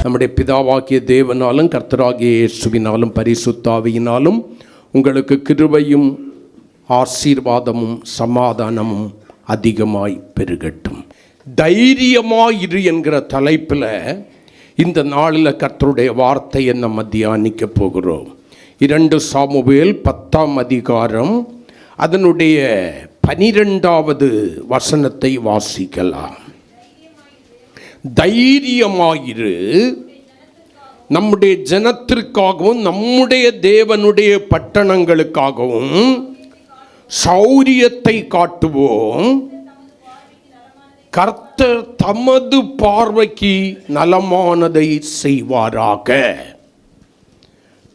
நம்முடைய பிதாவாகிய தேவனாலும் கர்த்தராகிய இயேசுவினாலும் பரிசுத்த ஆவியினாலும் உங்களுக்கு கிருபையும் ஆசீர்வாதமும் சமாதானமும் அதிகமாய் பெருகட்டும். தைரியமாயிரு என்கிற தலைப்பில் இந்த நாளில் கர்த்தருடைய வார்த்தையை நம்ம தியானிக்க போகிறோம். 2 சாமுவேல் 10ஆம் அதிகாரம் அதனுடைய 12வது வசனத்தை வாசிக்கலாம். தைரியமாயிரு, நம்முடைய ஜனத்திற்காகவும் நம்முடைய தேவனுடைய பட்டணங்களுக்காகவும் சௌரியத்தை காட்டுவோம். கர்த்தர் தமது பார்வைக்கு நலமானதை செய்வாராக.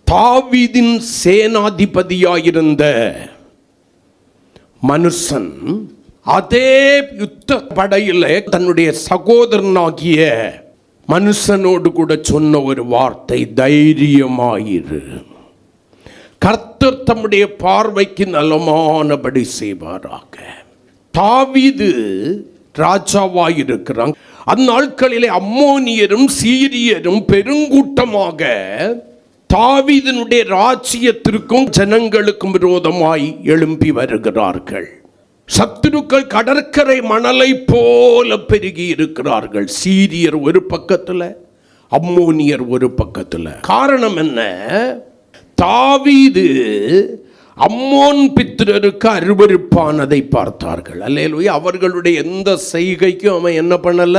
தாவீதின் சேனாதிபதியாயிருந்த மனுஷன் அதே யுத்த படையில் தன்னுடைய சகோதரனாகிய மனுஷனோடு கூட சொன்ன ஒரு வார்த்தை, தைரியமாயிரு, கர்த்தர் தம்முடைய பார்வைக்கு நலமானபடி செய்வாராக. தாவீது ராஜாவாயிருக்கிறான். அந்நாட்களிலே அம்மோனியரும் சீரியரும் பெருங்கூட்டமாக தாவீதினுடைய ராஜ்யத்திற்கும் ஜனங்களுக்கும் விரோதமாய் எழும்பி வருகிறார்கள். சத்துருக்கள் கடற்கரை மணலை போல பெருகி இருக்கிறார்கள். சீரியர் ஒரு பக்கத்தில், அம்மோனியர் ஒரு பக்கத்தில். காரணம் என்ன? தாவீது அம்மோன் பித்திரருக்கு அருவருப்பானதை பார்த்தார்கள். அல்லேலூயா. அவர்களுடைய எந்த செய்கைக்கும் அவன் என்ன பண்ணல,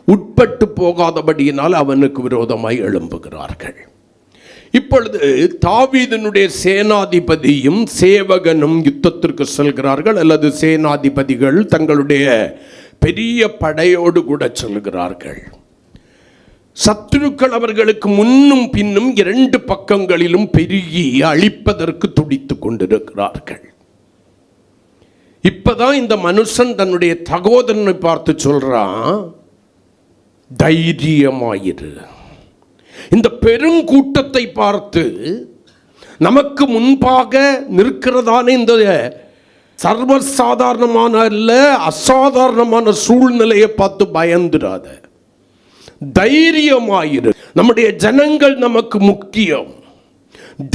உட்பட்டு போகாதபடியினால் அவனுக்கு விரோதமாய் எழும்புகிறார்கள். இப்பொழுது தாவீதினுடைய சேனாதிபதியும் சேவகனும் யுத்தத்திற்கு செல்கிறார்கள், அல்லது சேனாதிபதிகள் தங்களுடைய பெரிய படையோடு கூட செல்கிறார்கள். சத்துருக்கள் அவர்களுக்கு முன்னும் பின்னும் 2 பக்கங்களிலும் பெருகி அழிப்பதற்கு துடித்து கொண்டிருக்கிறார்கள். இப்பதான் இந்த மனுஷன் தன்னுடைய சகோதரனை பார்த்து சொல்றான், தைரியமாயிரு. இந்த பெருங்கூட்டத்தை பார்த்து நமக்கு முன்பாக நிற்கிறதான இந்த சர்வசாதாரணமான அல்ல, அசாதாரணமான சூழ்நிலையை பார்த்து பயந்துடாத, தைரியமாயிரு. நம்முடைய ஜனங்கள் நமக்கு முக்கியம்.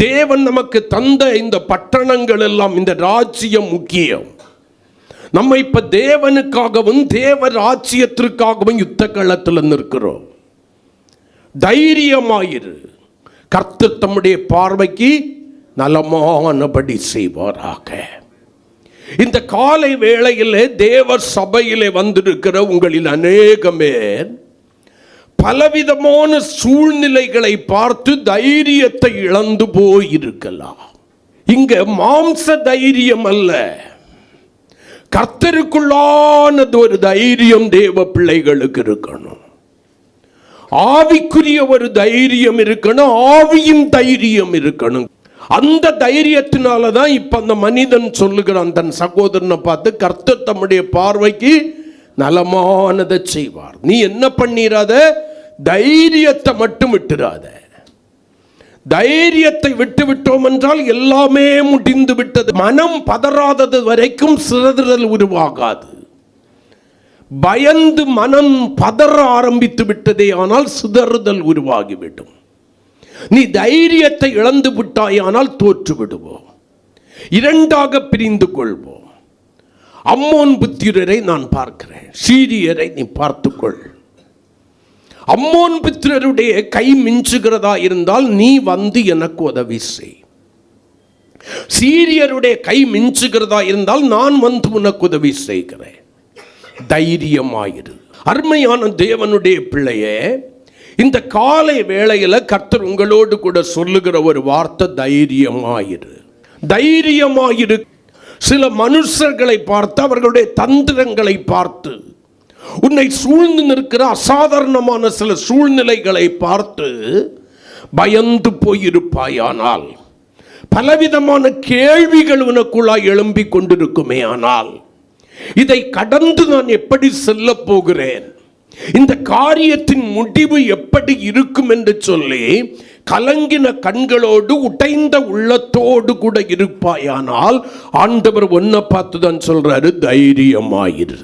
தேவன் நமக்கு தந்த இந்த பட்டணங்கள் எல்லாம், இந்த ராஜ்யம் முக்கியம். நம்ம இப்ப தேவனுக்காகவும் தேவ ராஜ்யத்திற்காகவும் யுத்த களத்தில் நிற்கிறோம். தைரியமாயிரு, கர்த்தர் தம்முடைய பார்வைக்கு நலமானபடி செய்வாராக. இந்த காலை வேளையிலே தேவ சபையிலே வந்திருக்கிற உங்களில் அநேகமே பலவிதமான சூழ்நிலைகளை பார்த்து தைரியத்தை இழந்து போயிருக்கலாம். இங்க மாம்ச தைரியம் அல்ல, கர்த்தருக்குள்ளானது ஒரு தைரியம் தேவ பிள்ளைகளுக்கு இருக்கணும். ஆவிக்குரிய ஒரு தைரியம் இருக்கணும், ஆவியின் தைரியம் இருக்கணும். அந்த தைரியத்தினால தான் இப்ப அந்த மனிதன் சொல்லுகிறான் தன் சகோதரனை பார்த்து, கர்த்தர் தம்முடைய பார்வைக்கு நலமானதை செய்வார். நீ என்ன பண்ணிராத, தைரியத்தை மட்டும் விட்டுறாத. தைரியத்தை விட்டு விட்டோம் என்றால் எல்லாமே முடிந்து விட்டது. மனம் பதறாதது வரைக்கும் சிதறல் உருவாகாது. பயந்து மனம் பதற ஆரம்பித்து விட்டதே ஆனால் சிதறுதல் உருவாகிவிடும். நீ தைரியத்தை இழந்து விட்டாயானால் தோற்று விடுவோம், 2ஆக பிரிந்து கொள்வோம். அம்மோன் புத்திரரை நான் பார்க்கிறேன், சீரியரை நீ பார்த்துக்கொள். அம்மோன் புத்திரருடைய கை மிஞ்சுகிறதா இருந்தால் நீ வந்து எனக்கு உதவி செய். சீரியருடைய கை மிஞ்சுகிறதா இருந்தால் நான் வந்து உனக்கு உதவி செய்கிறேன். தைரியமாயிரு. அருமையான தேவனுடைய பிள்ளையே, இந்த காலை வேளையில கர்த்தர் உங்களோடு கூட சொல்லுகிற ஒரு வார்த்தை, தைரியமாயிரு. தைரியமாயிரு. சில மனுஷர்களை பார்த்து, அவர்களுடைய தந்திரங்களை பார்த்து, உன்னை சூழ்ந்து நிற்கிற அசாதாரணமான சில சூழ்நிலைகளை பார்த்து பயந்து போயிருப்பாயானால், பலவிதமான கேள்விகள் உனக்குள்ளாய் எழும்பிக் கொண்டிருக்குமே ஆனால், இதை கடந்து நான் எப்படி செல்ல போகிறேன், இந்த காரியத்தின் முடிவு எப்படி இருக்கும் என்று சொல்லி கலங்கின கண்களோடு உடைந்த உள்ளத்தோடு கூட இருப்பாயானால், ஆண்டவர் ஒன்ன பார்த்து தான் சொல்றாரு, தைரியமாயிரு,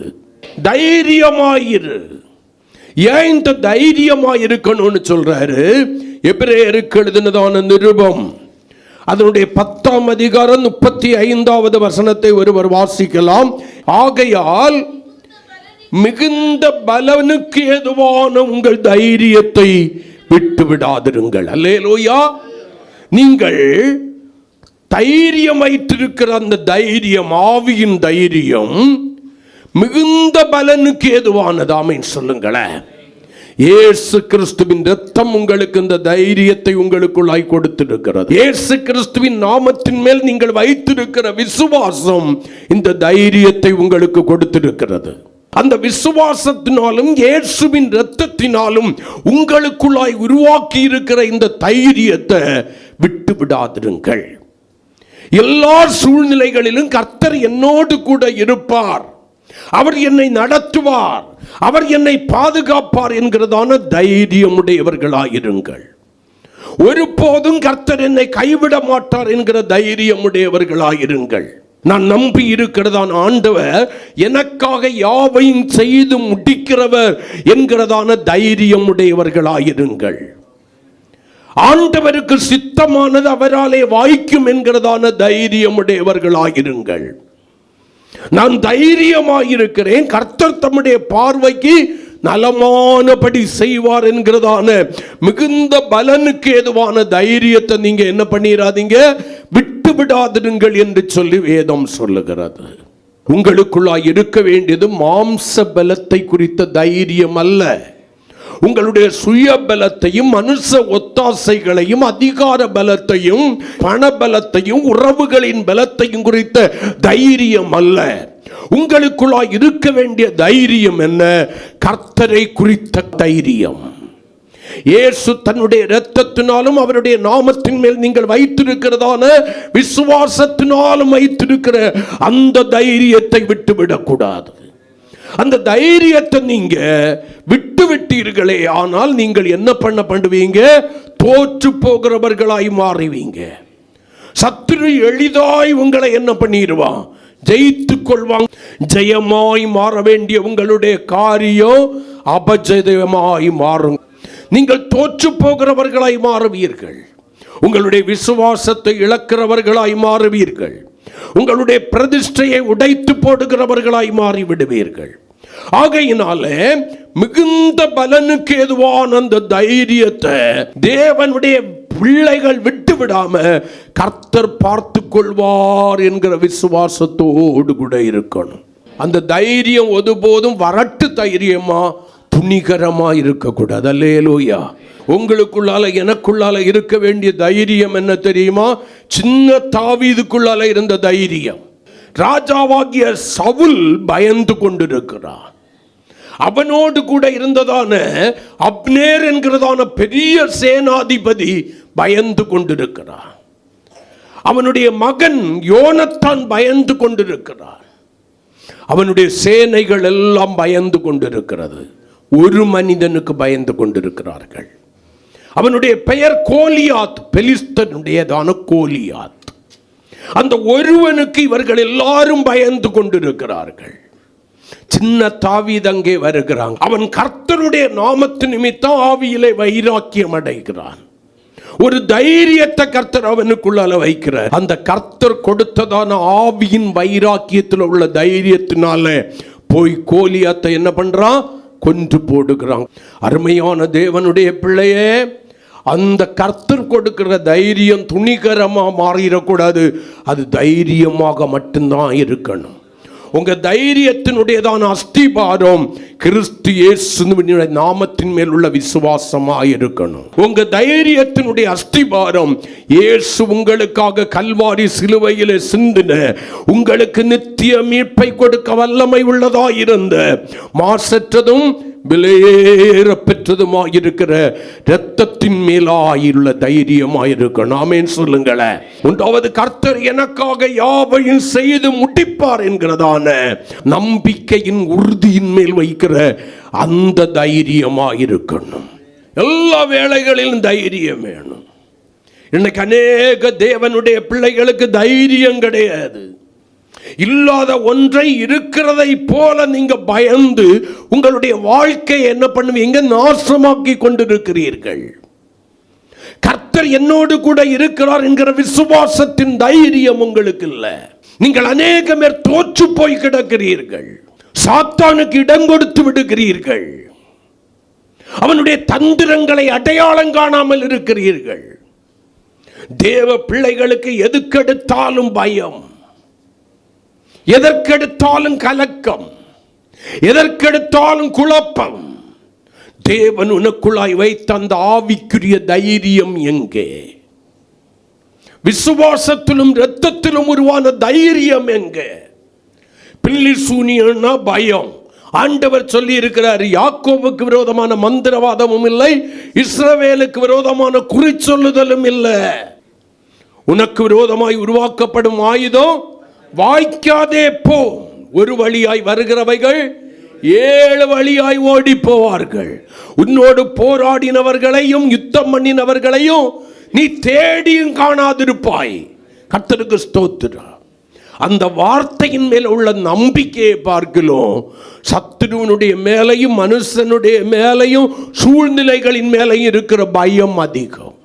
தைரியமாயிரு. ஏன் இந்த தைரியமா இருக்கணும்னு சொல்றாரு? எபிரேயருக்கு எழுதினதான நிருபம் அதனுடைய 10ஆம் அதிகாரம் 35வது வசனத்தை ஒருவர் வாசிக்கலாம். ஆகையால் மிகுந்த பலனுக்கு ஏதுவான உங்கள் தைரியத்தை விட்டு விடாதிருங்கள். அல்லேலூயா. நீங்கள் தைரியம் வைத்திருக்கிற அந்த தைரியம், ஆவியின் தைரியம் மிகுந்த பலனுக்கு ஏதுவானது. ஆமென் சொல்லுங்களேன். இயேசு கிறிஸ்துவின் இரத்தம் உங்களுக்கு இந்த தைரியத்தை உங்களுக்குள்ளாய் கொடுத்திருக்கிறது. இயேசு கிறிஸ்துவின் நாமத்தின் மேல் நீங்கள் வைத்திருக்கிற விசுவாசம் இந்த தைரியத்தை உங்களுக்கு கொடுத்திருக்கிறது. அந்த விசுவாசத்தினாலும் இயேசுவின் இரத்தத்தினாலும் உங்களுக்குள்ளாய் உருவாக்கி இருக்கிற இந்த தைரியத்தை விட்டு விடாதிருங்கள். எல்லா சூழ்நிலைகளிலும் கர்த்தர் என்னோடு கூட இருப்பார், அவர் என்னை நடத்துவார், அவர் என்னை பாதுகாப்பார் என்கிறதான தைரியமுடையவர்களாயிருங்கள். ஒருபோதும் கர்த்தர் என்னை கைவிட மாட்டார் என்கிற தைரியமுடையவர்களாயிருங்கள். நான் நம்பி இருக்கிறதான ஆண்டவர் எனக்காக யாவையும் செய்து முடிக்கிறவர் என்கிறதான தைரியமுடையவர்களாயிருங்கள். ஆண்டவருக்கு சித்தமானது அவராலே வாய்க்கும் என்கிறதான தைரியமுடையவர்களாயிருங்கள். நான் தைரியமாயிருக்கிறேன், கர்த்தர் தம்முடைய பார்வைக்கு நலமானபடி செய்வார் என்கிறதான மிகுந்த பலனுக்கு ஏதுவான தைரியத்தை நீங்க என்ன பண்ணிடாதீங்க, விட்டு விடாதிருங்கள் என்று சொல்லி வேதம் சொல்லுகிறது. உங்களுக்குள்ளாய் இருக்க வேண்டியது மாம்ச பலத்தை குறித்த தைரியம் அல்ல. உங்களுடைய சுய பலத்தையும் மனுஷ ஒத்தாசைகளையும் அதிகார பலத்தையும் பண பலத்தையும் உறவுகளின் பலத்தையும் குறித்த தைரியம் அல்ல. உங்களுக்குள்ளாய் இருக்க வேண்டிய தைரியம் என்ன? கர்த்தரை குறித்த தைரியம். இயேசு தன்னுடைய இரத்தத்தினாலும் அவருடைய நாமத்தின் மேல் நீங்கள் வைத்திருக்கிறதான விசுவாசத்தினாலும் வைத்திருக்கிற அந்த தைரியத்தை விட்டுவிடக்கூடாது. அந்த தைரியத்தை நீங்க விட்டு விட்டீர்களே ஆனால் நீங்கள் என்ன பண்ணுவீங்க? தோற்று போகிறவர்களாய் மாறுவீங்க. சத்துரு எளிதாய் உங்களை என்ன பண்ணிடுவான்? ஜெயித்து கொள்வாங்க. ஜெயமாய் மாற வேண்டிய உங்களுடைய காரியம் அபஜயமாய் மாறும். நீங்கள் தோற்று போகிறவர்களாய் மாறுவீர்கள். உங்களுடைய விசுவாசத்தை இழக்கிறவர்களாய் மாறுவீர்கள். உங்களுடைய பிரதிஷ்டையை உடைத்து போடுகிறவர்களாய் மாறிவிடுவீர்கள். ஆகையினாலே மிகுந்த பலனுக்கு ஏதுவான அந்த தைரியத்தை தேவனுடைய பிள்ளைகள் விட்டு விடாம கர்த்தர் பார்த்து கொள்வார் என்கிற விசுவாசத்தோடு கூட இருக்கணும். அந்த தைரியம் ஒருபோதும் வரட்டு தைரியமா துணிகரமா இருக்கக்கூடாது. அல்லேலூயா. உங்களுக்குள்ளால எனக்குள்ளால இருக்க வேண்டிய தைரியம் என்ன தெரியுமா? சின்ன தாவீதுக்குள்ளால இருந்த தைரியம். ராஜாவாகிய சவுல் பயந்து கொண்டிருக்கிறார். அவனோடு கூட இருந்ததான அப்னேர் என்கிறதான பெரிய சேனாதிபதி பயந்து கொண்டிருக்கிறார். அவனுடைய மகன் யோனத்தான் பயந்து கொண்டிருக்கிறார். அவனுடைய சேனைகள் எல்லாம் பயந்து கொண்டிருக்கிறது. ஒரு மனிதனுக்கு பயந்து கொண்டிருக்கிறார்கள். அவனுடைய பெயர் கோலியாத், பெலிஸ்தனுடையதான கோலியாத். அந்த ஒருவனுக்கு இவர்கள் எல்லாரும் பயந்து கொண்டிருக்கிறார்கள். சின்ன தாவீது அங்கே வருகிறான். அவன் கர்த்தருடைய நாமத்து நிமித்தம் ஆவியிலே வைராக்கியம் அடைகிறான். ஒரு தைரியத்தை கர்த்தர் அவனுக்குள்ளால வைக்கிறார். அந்த கர்த்தர் கொடுத்ததான ஆவியின் வைராக்கியத்தில் உள்ள தைரியத்தினால போய் கோலியாத்தை என்ன பண்றான்? கொன்று போடுகிறான். அருமையான தேவனுடைய பிள்ளையே, அந்த கர்த்தர் கொடுக்கிற தைரியம் துணிகரமா மாறிடக்கூடாது. அது தைரியமாக மட்டும்தான் இருக்கணும். உங்க தைரியத்தினுடையதான அஸ்திபாரம் கிறிஸ்து இயேசுவினுடைய நாமத்தின் மேல் உள்ள விசுவாசமாக இருக்கணும். உங்க தைரியத்தினுடைய அஸ்திபாரம் இயேசு உங்களுக்காக கல்வாரி சிலுவையிலே சிந்தின உங்களுக்கு நித்திய மீட்பை கொடுக்க வல்லமை உள்ளதாயிருந்த மாசற்றதும் விலையேற பெற்றதுமாயிருக்கிற இரத்தத்தின் மேலாயுள்ள தைரியமாயிருக்கணும். ஆமென் சொல்லுங்களேன். ஒன்றாவது, கர்த்தர் எனக்காக யாவையும் செய்து முடிப்பார் என்கிறதான நம்பிக்கையின் உறுதியின் மேல் வைக்கிற அந்த தைரியமாயிருக்கணும். எல்லா வேளைகளிலும் தைரியம் வேணும். இன்னைக்கு அநேக தேவனுடைய பிள்ளைகளுக்கு தைரியம் கிடையாது. இல்லாத ஒன்றை இருக்கிறதை போல நீங்க பயந்து உங்களுடைய வாழ்க்கையை என்ன பண்ணுவீங்க? நாசமாக்கி கொண்டிருக்கிறீர்கள். கர்த்தர் என்னோடு கூட இருக்கிறார் என்கிற விசுவாசத்தின் தைரியம் உங்களுக்கு இல்லை. நீங்கள் அநேக பேர் தோற்று போய் கிடக்கிறீர்கள். சாத்தானுக்கு இடம் கொடுத்து விடுகிறீர்கள். அவனுடைய தந்திரங்களை அடையாளம் காணாமல் இருக்கிறீர்கள். தேவ பிள்ளைகளுக்கு எதுக்கெடுத்தாலும் பயம், எதற்கெடுத்தாலும் கலக்கம், எதற்கெடுத்தாலும் குழப்பம். தேவன் உனக்குள்ளாய் வைத்த அந்த ஆவிக்குரிய தைரியம் எங்கே? விசுவாசத்திலும் இரத்தத்திலும் உருவான தைரியம் எங்கே? பில்லி சூனியம்னா பயம். ஆண்டவர் சொல்லி இருக்கிறார், யாக்கோபுக்கு விரோதமான மந்திரவாதமும் இல்லை, இஸ்ரவேலுக்கு விரோதமான குறிச்சொல்லுதலும் இல்லை. உனக்கு விரோதமாய் உருவாக்கப்படும் ஆயுதம் வாய்க்காதே போ. ஒரு வழியாய் வருகிறவைகள் 7 வழியாய் ஓடி போவார்கள். உன்னோடு போராடினவர்களையும் யுத்தம் பண்ணினவர்களையும் நீ தேடியும் காணாதிருப்பாய். கர்த்தருக்கு ஸ்தோத்திரம். அந்த வார்த்தையின் மேல் உள்ள நம்பிக்கையை பார்க்கிறோம். சத்துருவனுடைய மேலையும் மனுஷனுடைய மேலையும் சூழ்நிலைகளின் மேலையும் இருக்கிற பயம் அதிகம்.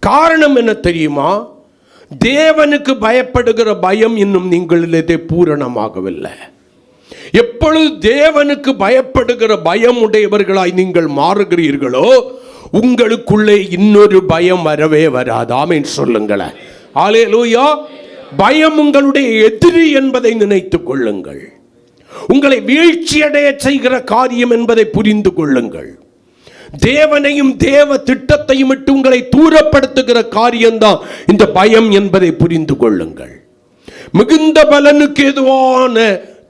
காரணம் என்ன தெரியுமா? தேவனுக்கு பயப்படுகிற பயம் இன்னும் நீங்களிலே பூரணமாகவில்லை. எப்பொழுது தேவனுக்கு பயப்படுகிற பயம் உடையவர்களாய் நீங்கள் மாறுகிறீர்களோ உங்களுக்குள்ளே இன்னொரு பயம் வரவே வராது. ஆமென் சொல்லுங்களேன். அல்லேலூயா. பயம் உங்களுடைய எதிரி என்பதை நினைத்துக் கொள்ளுங்கள். உங்களை வீழ்ச்சியடைய செய்கிற காரியம் என்பதை புரிந்து கொள்ளுங்கள். தேவனையும் தேவ திட்டத்தையும் விட்டு உங்களை தூரப்படுத்துகிற காரியம்தான் இந்த பயம் என்பதை புரிந்து கொள்ளுங்கள். மிகுந்த பலனுக்கு ஏதுவான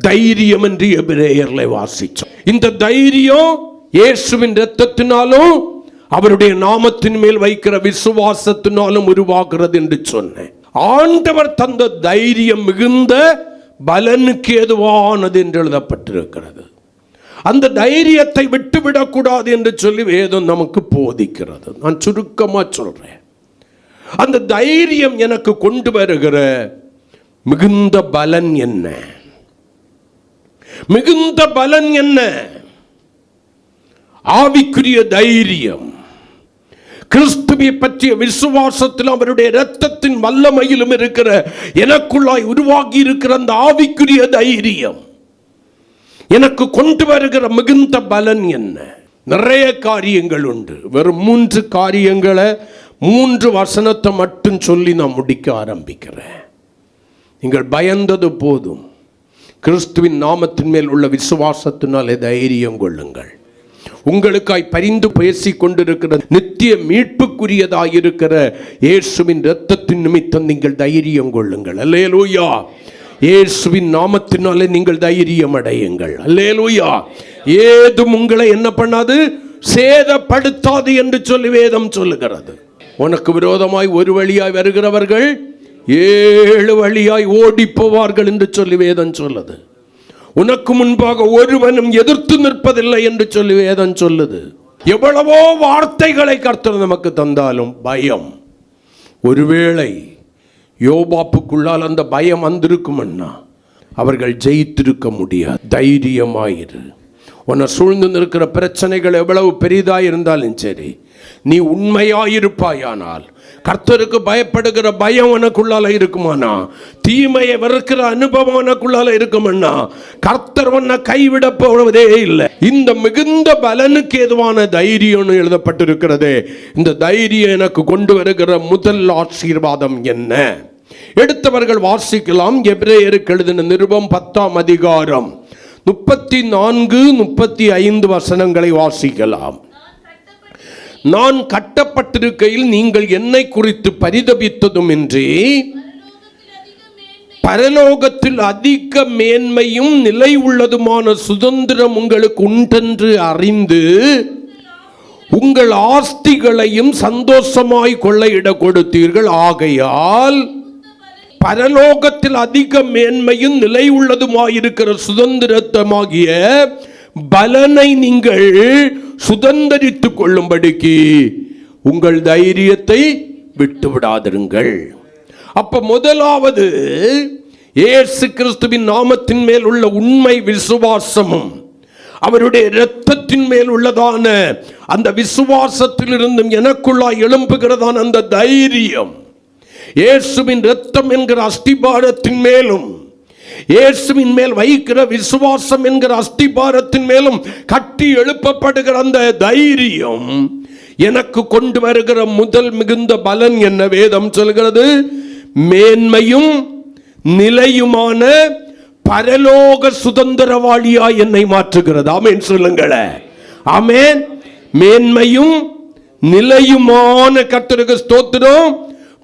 தைரியம் என்று எபிரேயர்ல வாசிச்சோம். இந்த தைரியம் இயேசுவின் இரத்தத்தினாலும் அவருடைய நாமத்தின் மேல் வைக்கிற விசுவாசத்தினாலும் உருவாகிறது என்று சொன்னேன். ஆண்டவர் தந்த தைரியம் மிகுந்த பலனுக்கு ஏதுவானது என்று எழுதப்பட்டிருக்கிறது. அந்த தைரியத்தை விட்டுவிடக்கூடாது என்று சொல்லி வேதம் நமக்கு போதிக்கிறது. நான் சுருக்கமா சொல்றேன். அந்த தைரியம் எனக்கு கொண்டு வருகிற மிகுந்த பலன் என்ன? மிகுந்த பலன் என்ன? ஆவிக்குரிய தைரியம். கிறிஸ்துவை பற்றிய விசுவாசத்தில் அவருடைய இரத்தத்தின் வல்லமையிலும் இருக்கிற எனக்குள்ளாய் உருவாகி இருக்கிற அந்த ஆவிக்குரிய தைரியம் எனக்கு கொண்டு வருகிற மிகுந்த பலன் என்ன? நிறைய காரியங்கள் உண்டு. வெறும் 3 காரியங்களை 3 வசனத்தை மட்டும் சொல்லி நான் முடிக்க ஆரம்பிக்கிறேன். நீங்கள் பயந்தது போதும். கிறிஸ்துவின் நாமத்தின் மேல் உள்ள விசுவாசத்தினாலே தைரியம் கொள்ளுங்கள். உங்களுக்காய் பரிந்து பேசிக் கொண்டிருக்கிற நித்திய மீட்புக்குரியதாயிருக்கிற இயேசுவின் இரத்தத்தின் நிமித்தம் நீங்கள் தைரியம் கொள்ளுங்கள். அல்லேலூயா. இயேசுவின் நாமத்தினாலே நீங்கள் தைரியம் அடையுங்கள். அல்லேலூயா. ஏதும் உங்களை என்ன பண்ணாது? சேதப்படுத்தாது என்று சொல்லி வேதம் சொல்லுகிறது. உனக்கு விரோதமாய் ஒரு வழியாய் வருகிறவர்கள் 7 வழியாய் ஓடி போவார்கள் என்று சொல்லி வேதம் சொல்லுது. உனக்கு முன்பாக ஒருவனும் எதிர்த்து நிற்பதில்லை என்று சொல்லி வேதம் சொல்லுது. எவ்வளவோ வார்த்தைகளை கர்த்தர் நமக்கு தந்தாலும் பயம். ஒருவேளை யோபாப்புக்குள்ளால் அந்த பயம் வந்திருக்கும்னா அவர்கள் ஜெயித்திருக்க முடியாது. தைரியமாயிரு. உன்னை சூழ்ந்து நிற்கிற பிரச்சனைகள் எவ்வளவு பெரிதாய் இருந்தாலும் சரி, நீ உண்மையாயிருப்பாயானால், கர்த்தருக்கு பயப்படுகிற பயம் உனக்குள்ளால இருக்குமானா, தீமையை வெறுக்கிற அனுபவம் உனக்குள்ளால இருக்குமானா, கர்த்தர் உன்னை கைவிட போவதே இல்லை. இந்த மிகுந்த பலனுக்கு ஏதுவான தைரியம் எழுதப்பட்டிருக்கிறது. இந்த தைரியம் எனக்கு கொண்டு வருகிற முதல் ஆசீர்வாதம் என்ன? எடுத்தவர்கள் வாசிக்கலாம். எபிரேயருக்கு எழுதின நிருபம் 10ஆம் அதிகாரம் 34, 35 வசனங்களை வாசிக்கலாம். நான் கட்டப்பட்டிருக்கையில் நீங்கள் என்னை குறித்து பரிதபித்ததும் இன்றி பரலோகத்தில் அதிக மேன்மையும் நிலை உள்ளதுமான சுதந்திரம் உங்களுக்கு உண்டென்று அறிந்து உங்கள் ஆஸ்திகளையும் சந்தோஷமாய் கொள்ளையிட கொடுத்தீர்கள். ஆகையால் பரலோகத்தில் அதிக மேன்மையும் நிலை உள்ளதுமாயிருக்கிற சுதந்திரத்தமாகிய பலனை நீங்கள் சுதந்திரித்துக் கொள்ளும்படிக்கு உங்கள் தைரியத்தை விட்டு விடாதிருங்கள். அப்ப முதலாவது இயேசு கிறிஸ்துவின் நாமத்தின் மேல் உள்ள உண்மை விசுவாசமும் அவருடைய இரத்தத்தின் மேல் உள்ளதான அந்த விசுவாசத்திலிருந்தும் எனக்குள்ளாய் எழும்புகிறதான அந்த தைரியம், இயேசுவின் இரத்தம் என்கிற அஸ்திபாரத்தின் மேலும் இயேசுவின் மேல் வைக்கிற விசுவாசம் என்கிற அஸ்திபாரத்தின் மேலும் கட்டி எழுப்பப்படுகிற அந்த தைரியம் எனக்கு கொண்டு வருகிற முதல் மிகுந்த பலன் என்ன வேதம் சொல்கிறது? மேன்மையும் நிலையுமான பரலோக சுதந்திரவாளியா என்னை மாற்றுகிறது. ஆமென் சொல்லுங்களேன். ஆமென். மேன்மையும் நிலையுமான, கர்த்தருக்கு ஸ்தோத்திரம்,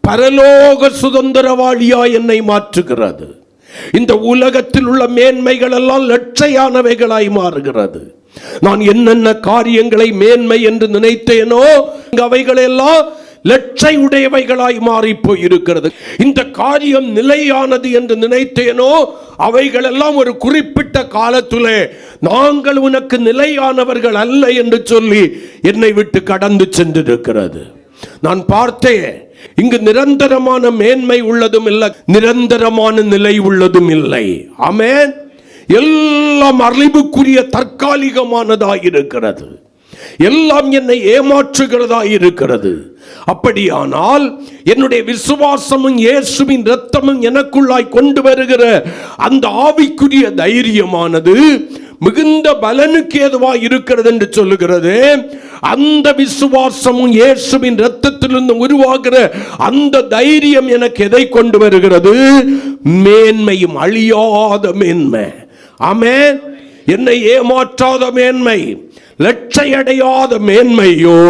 பரலோக சுதந்திரவாளியா என்னை மாற்றுகிறது. இந்த உலகத்தில் உள்ள மேன்மைகள் எல்லாம் லட்சையானவைகளாய் மாறுகிறது. நான் என்னென்ன காரியங்களை மேன்மை என்று நினைத்தேனோ அவைகளெல்லாம் லட்சை உடையவைகளாய் மாறி போயிருக்கிறது. இந்த காரியம் நிலையானது என்று நினைத்தேனோ அவைகளெல்லாம் ஒரு குறிப்பிட்ட காலத்திலே நாங்கள் உனக்கு நிலையானவர்கள் அல்ல என்று சொல்லி என்னை விட்டு கடந்து சென்றிருக்கிறது. நான் பார்த்தேன், இங்கு நிரந்தரமான மேன்மை உள்ளதும் இல்லை, நிரந்தரமான நிலை உள்ளதும் இல்லை. ஆமென். எல்லாம் அழிவுக்குரிய தற்காலிகமானதாக இருக்கிறது. எல்லாம் என்னை ஏமாற்றுகிறதா இருக்கிறது. அப்படியானால் என்னுடைய விசுவாசமும் இயேசுவின் இரத்தமும் எனக்குள்ளாய் கொண்டு வருகிற அந்த ஆவிக்குரிய தைரியமானது மிகுந்த பலனுக்கு ஏதுவாய் இருக்கிறது என்று சொல்லுகிறது. அந்த விசுவாசமும் இயேசுவின் இரத்தத்திலிருந்து உருவாகிற அந்த தைரியம் எனக்கு எதை கொண்டு வருகிறது? மேன்மையும், அழியாத மேன்மை. ஆமென். என்னை ஏமாற்றாத மேன்மை, லட்சையடையாத மேன்மையோ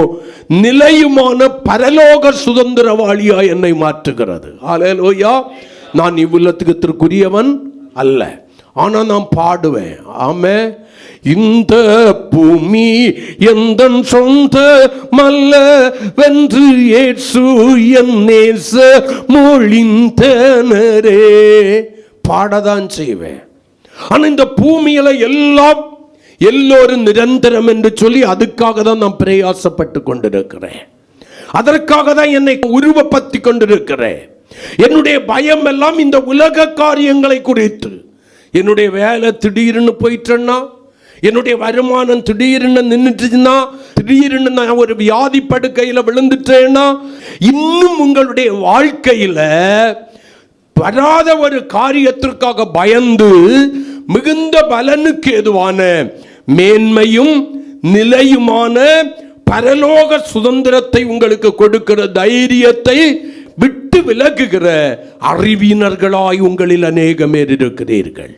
நிலையுமான பரலோக சுதந்திரவாளியா என்னை மாற்றுகிறது. ஹல்லேலூயா. நான் இவ்வுலகத்திற்குரியவன் அல்ல, ஆனா நான் பாடுவேன். ஆமே. இந்த பூமி எந்தன் சொந்த மல்ல வென்று இயேசு என் நேச மொழிந்தனரே பாடதான் செய்வேன். ஆனா இந்த பூமியில எல்லாம் எல்லோரும் நிரந்தரம் என்று சொல்லி அதுக்காக தான் நான் பிரயாசப்பட்டு கொண்டிருக்கிறேன். அதற்காக தான் என்னை உருவப்படுத்தி கொண்டிருக்கிறேன். என்னுடைய பயம் எல்லாம் இந்த உலக காரியங்களை குறித்து. என்னுடைய வேலை திடீர்னு போயிட்டேன்னா, என்னுடைய வருமானம் திடீர்னு நின்றுட்டுன்னா, திடீர்னு நான் ஒரு வியாதி படுக்கையில் விழுந்துட்டேன்னா, இன்னும் உங்களுடைய வாழ்க்கையில் வராத ஒரு காரியத்திற்காக பயந்து மிகுந்த பலனுக்கு ஏதுவான மேன்மையும் நிலையுமான பரலோக சுதந்திரத்தை உங்களுக்கு கொடுக்கிற தைரியத்தை விட்டு விலகுகிற அறிவினர்களாய் உங்களில் அநேகமேர் இருக்கிறீர்கள்.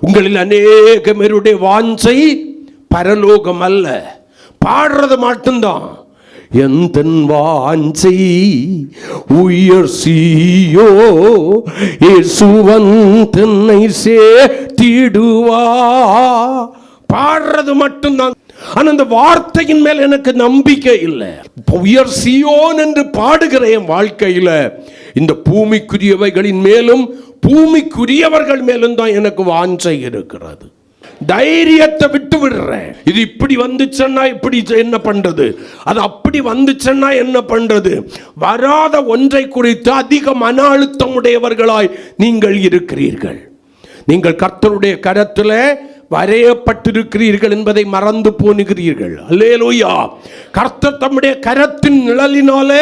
உங்களில் அநேகமேருடைய வாஞ்சை பரலோகம் அல்ல, பாடுறது மட்டும்தான். எந்தன் வாஞ்சை உயர் சீயோ இயேசுவன் தன்னை சேர்த்திடுவா, பாடுறது மட்டும்தான். ஆனா அந்த வார்த்தையின் மேல் எனக்கு நம்பிக்கை இல்லை. உயர் சீயோன் என்று பாடுகிற என் வாழ்க்கையில இந்த பூமிக்குரியவைகளின் மேலும் பூமிக்குரியவர்கள் மேலும் தான் எனக்கு வாஞ்சை இருக்கிறது. தைரியத்தை விட்டு விடுறேன். இது இப்படி வந்துச்சுன்னா இப்படி என்ன பண்றது, அது அப்படி வந்துச்சுன்னா என்ன பண்றது. வராத ஒன்றை குறித்து அதிக மன அழுத்தம் உடையவர்களாய் நீங்கள் இருக்கிறீர்கள். நீங்கள் கர்த்தருடைய கரத்தில் வரையப்பட்டிருக்கிறீர்கள் என்பதை மறந்து போனுகிறீர்கள். அல்லேலூயா. கர்த்தர் தம்முடைய கரத்தின் நிழலினாலே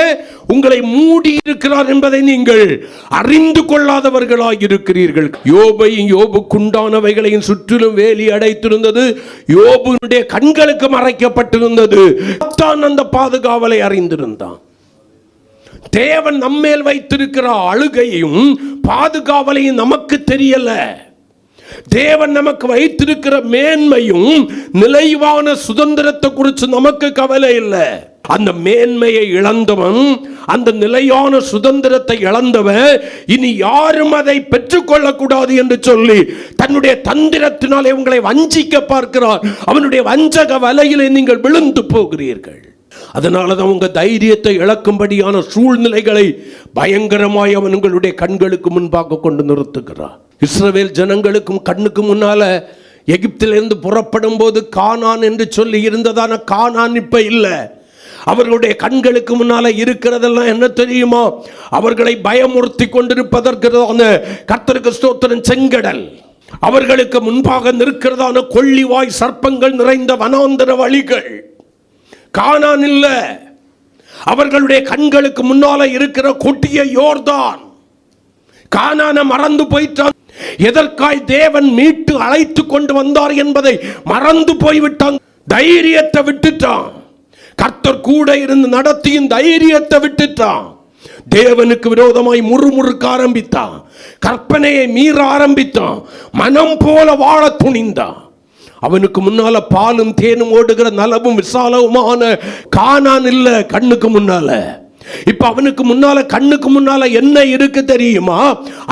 உங்களை மூடி இருக்கிறார் என்பதை நீங்கள் அறிந்து கொள்ளாதவர்களாய் இருக்கிறீர்கள். யோபையும் யோபுக்குண்டானவைகளையும் சுற்றிலும் வேலி அடைத்திருந்தது, யோபுடைய கண்களுக்கு மறைக்கப்பட்டிருந்தது. தான் அந்த பாதுகாவலை அறிந்திருந்தான். தேவன் நம்மேல் வைத்திருக்கிற அழுகையும் பாதுகாவலையும் நமக்கு தெரியல. தேவன் நமக்கு வைத்திருக்கிற மேன்மையும் நிலைவான சுதந்திரத்தை குறித்து நமக்கு கவலை இல்லை. அந்த மேன்மையை இழந்தவன், அந்த நிலையான சுதந்திரத்தை இழந்தவன் இனி யாரும் அதை பெற்றுக்கொள்ளக்கூடாது என்று சொல்லி தன்னுடைய தந்திரத்தினாலே உங்களை வஞ்சிக்க பார்க்கிறார். அவனுடைய வஞ்சக வலையிலே நீங்கள் விழுந்து போகிறீர்கள். அதனாலதான் உங்க தைரியத்தை இழக்கும்படியான சூழ்நிலைகளை பயங்கரமாய் அவன் உங்களுடைய கண்களுக்கு முன்பாக கொண்டு நிறுத்துகிறார். இஸ்ரவேல் ஜனங்களுக்கும் கண்ணுக்கு முன்னால எகிப்திலிருந்து புறப்படும் போது கானான் என்று சொல்லி இருந்ததான கானான் இப்ப இல்லை. அவர்களுடைய கண்களுக்கு முன்னால இருக்கிறதெல்லாம் என்ன தெரியுமா? அவர்களை பயமுறுத்தி கொண்டிருப்பதற்கான கர்த்தருக்கு ஸ்தோத்திரம் செங்கடல், அவர்களுக்கு முன்பாக நிற்கிறதான கொள்ளிவாய் சர்ப்பங்கள் நிறைந்த வனாந்தர வழிகள். கானான் இல்ல, அவர்களுடைய கண்களுக்கு முன்னால இருக்கிற கொட்டிய யோர்தான். கானான மறந்து போயிட்டான். எதற்காய் தேவன் மீட்டு அழைத்து கொண்டு வந்தார் என்பதை மறந்து போய்விட்டான். தைரியத்தை விட்டுட்டான். கர்த்தர் கூட இருந்து நடத்தியும் தைரியத்தை விட்டுட்டான். தேவனுக்கு விரோதமாய் முறுமுறுக்க ஆரம்பித்தான். கற்பனையை மீற ஆரம்பித்தான். மனம் போல வாழ துணிந்தான். அவனுக்கு முன்னால பாலும் தேனும் ஓடுகிற நலவும் விசாலவுமான கானான் இல்ல கண்ணுக்கு முன்னால. இப்ப அவனுக்கு முன்னால கண்ணுக்கு முன்னால என்ன இருக்கு தெரியுமா?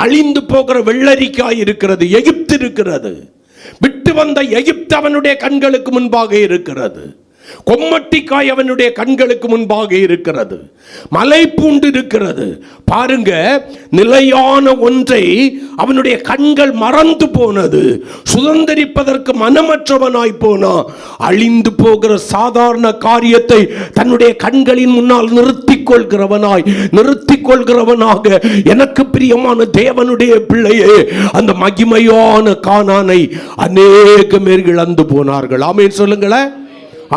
அழிந்து போகிற வெள்ளரிக்காய் இருக்கிறது, எகிப்து இருக்கிறது. விட்டு வந்த எகிப்து அவனுடைய கண்களுக்கு முன்பாக இருக்கிறது. கொம்மட்டிக்காய் அவனுடைய கண்களுக்கு முன்பாக இருக்கிறது. மலை பூண்டு இருக்கிறது. பாருங்க, நிலையான ஒன்றை அவனுடைய கண்கள் மறந்து போனது. சுதந்திரிப்பதற்கு மனமற்றவனாய் போனா. அழிந்து போகிற சாதாரண காரியத்தை தன்னுடைய கண்களின் முன்னால் நிறுத்திக் கொள்கிறவனாக எனக்கு பிரியமான தேவனுடைய பிள்ளையே, அந்த மகிமையான கானானை அநேக பேர் இழந்து போனார்கள். ஆமென் சொல்லுங்களேன்.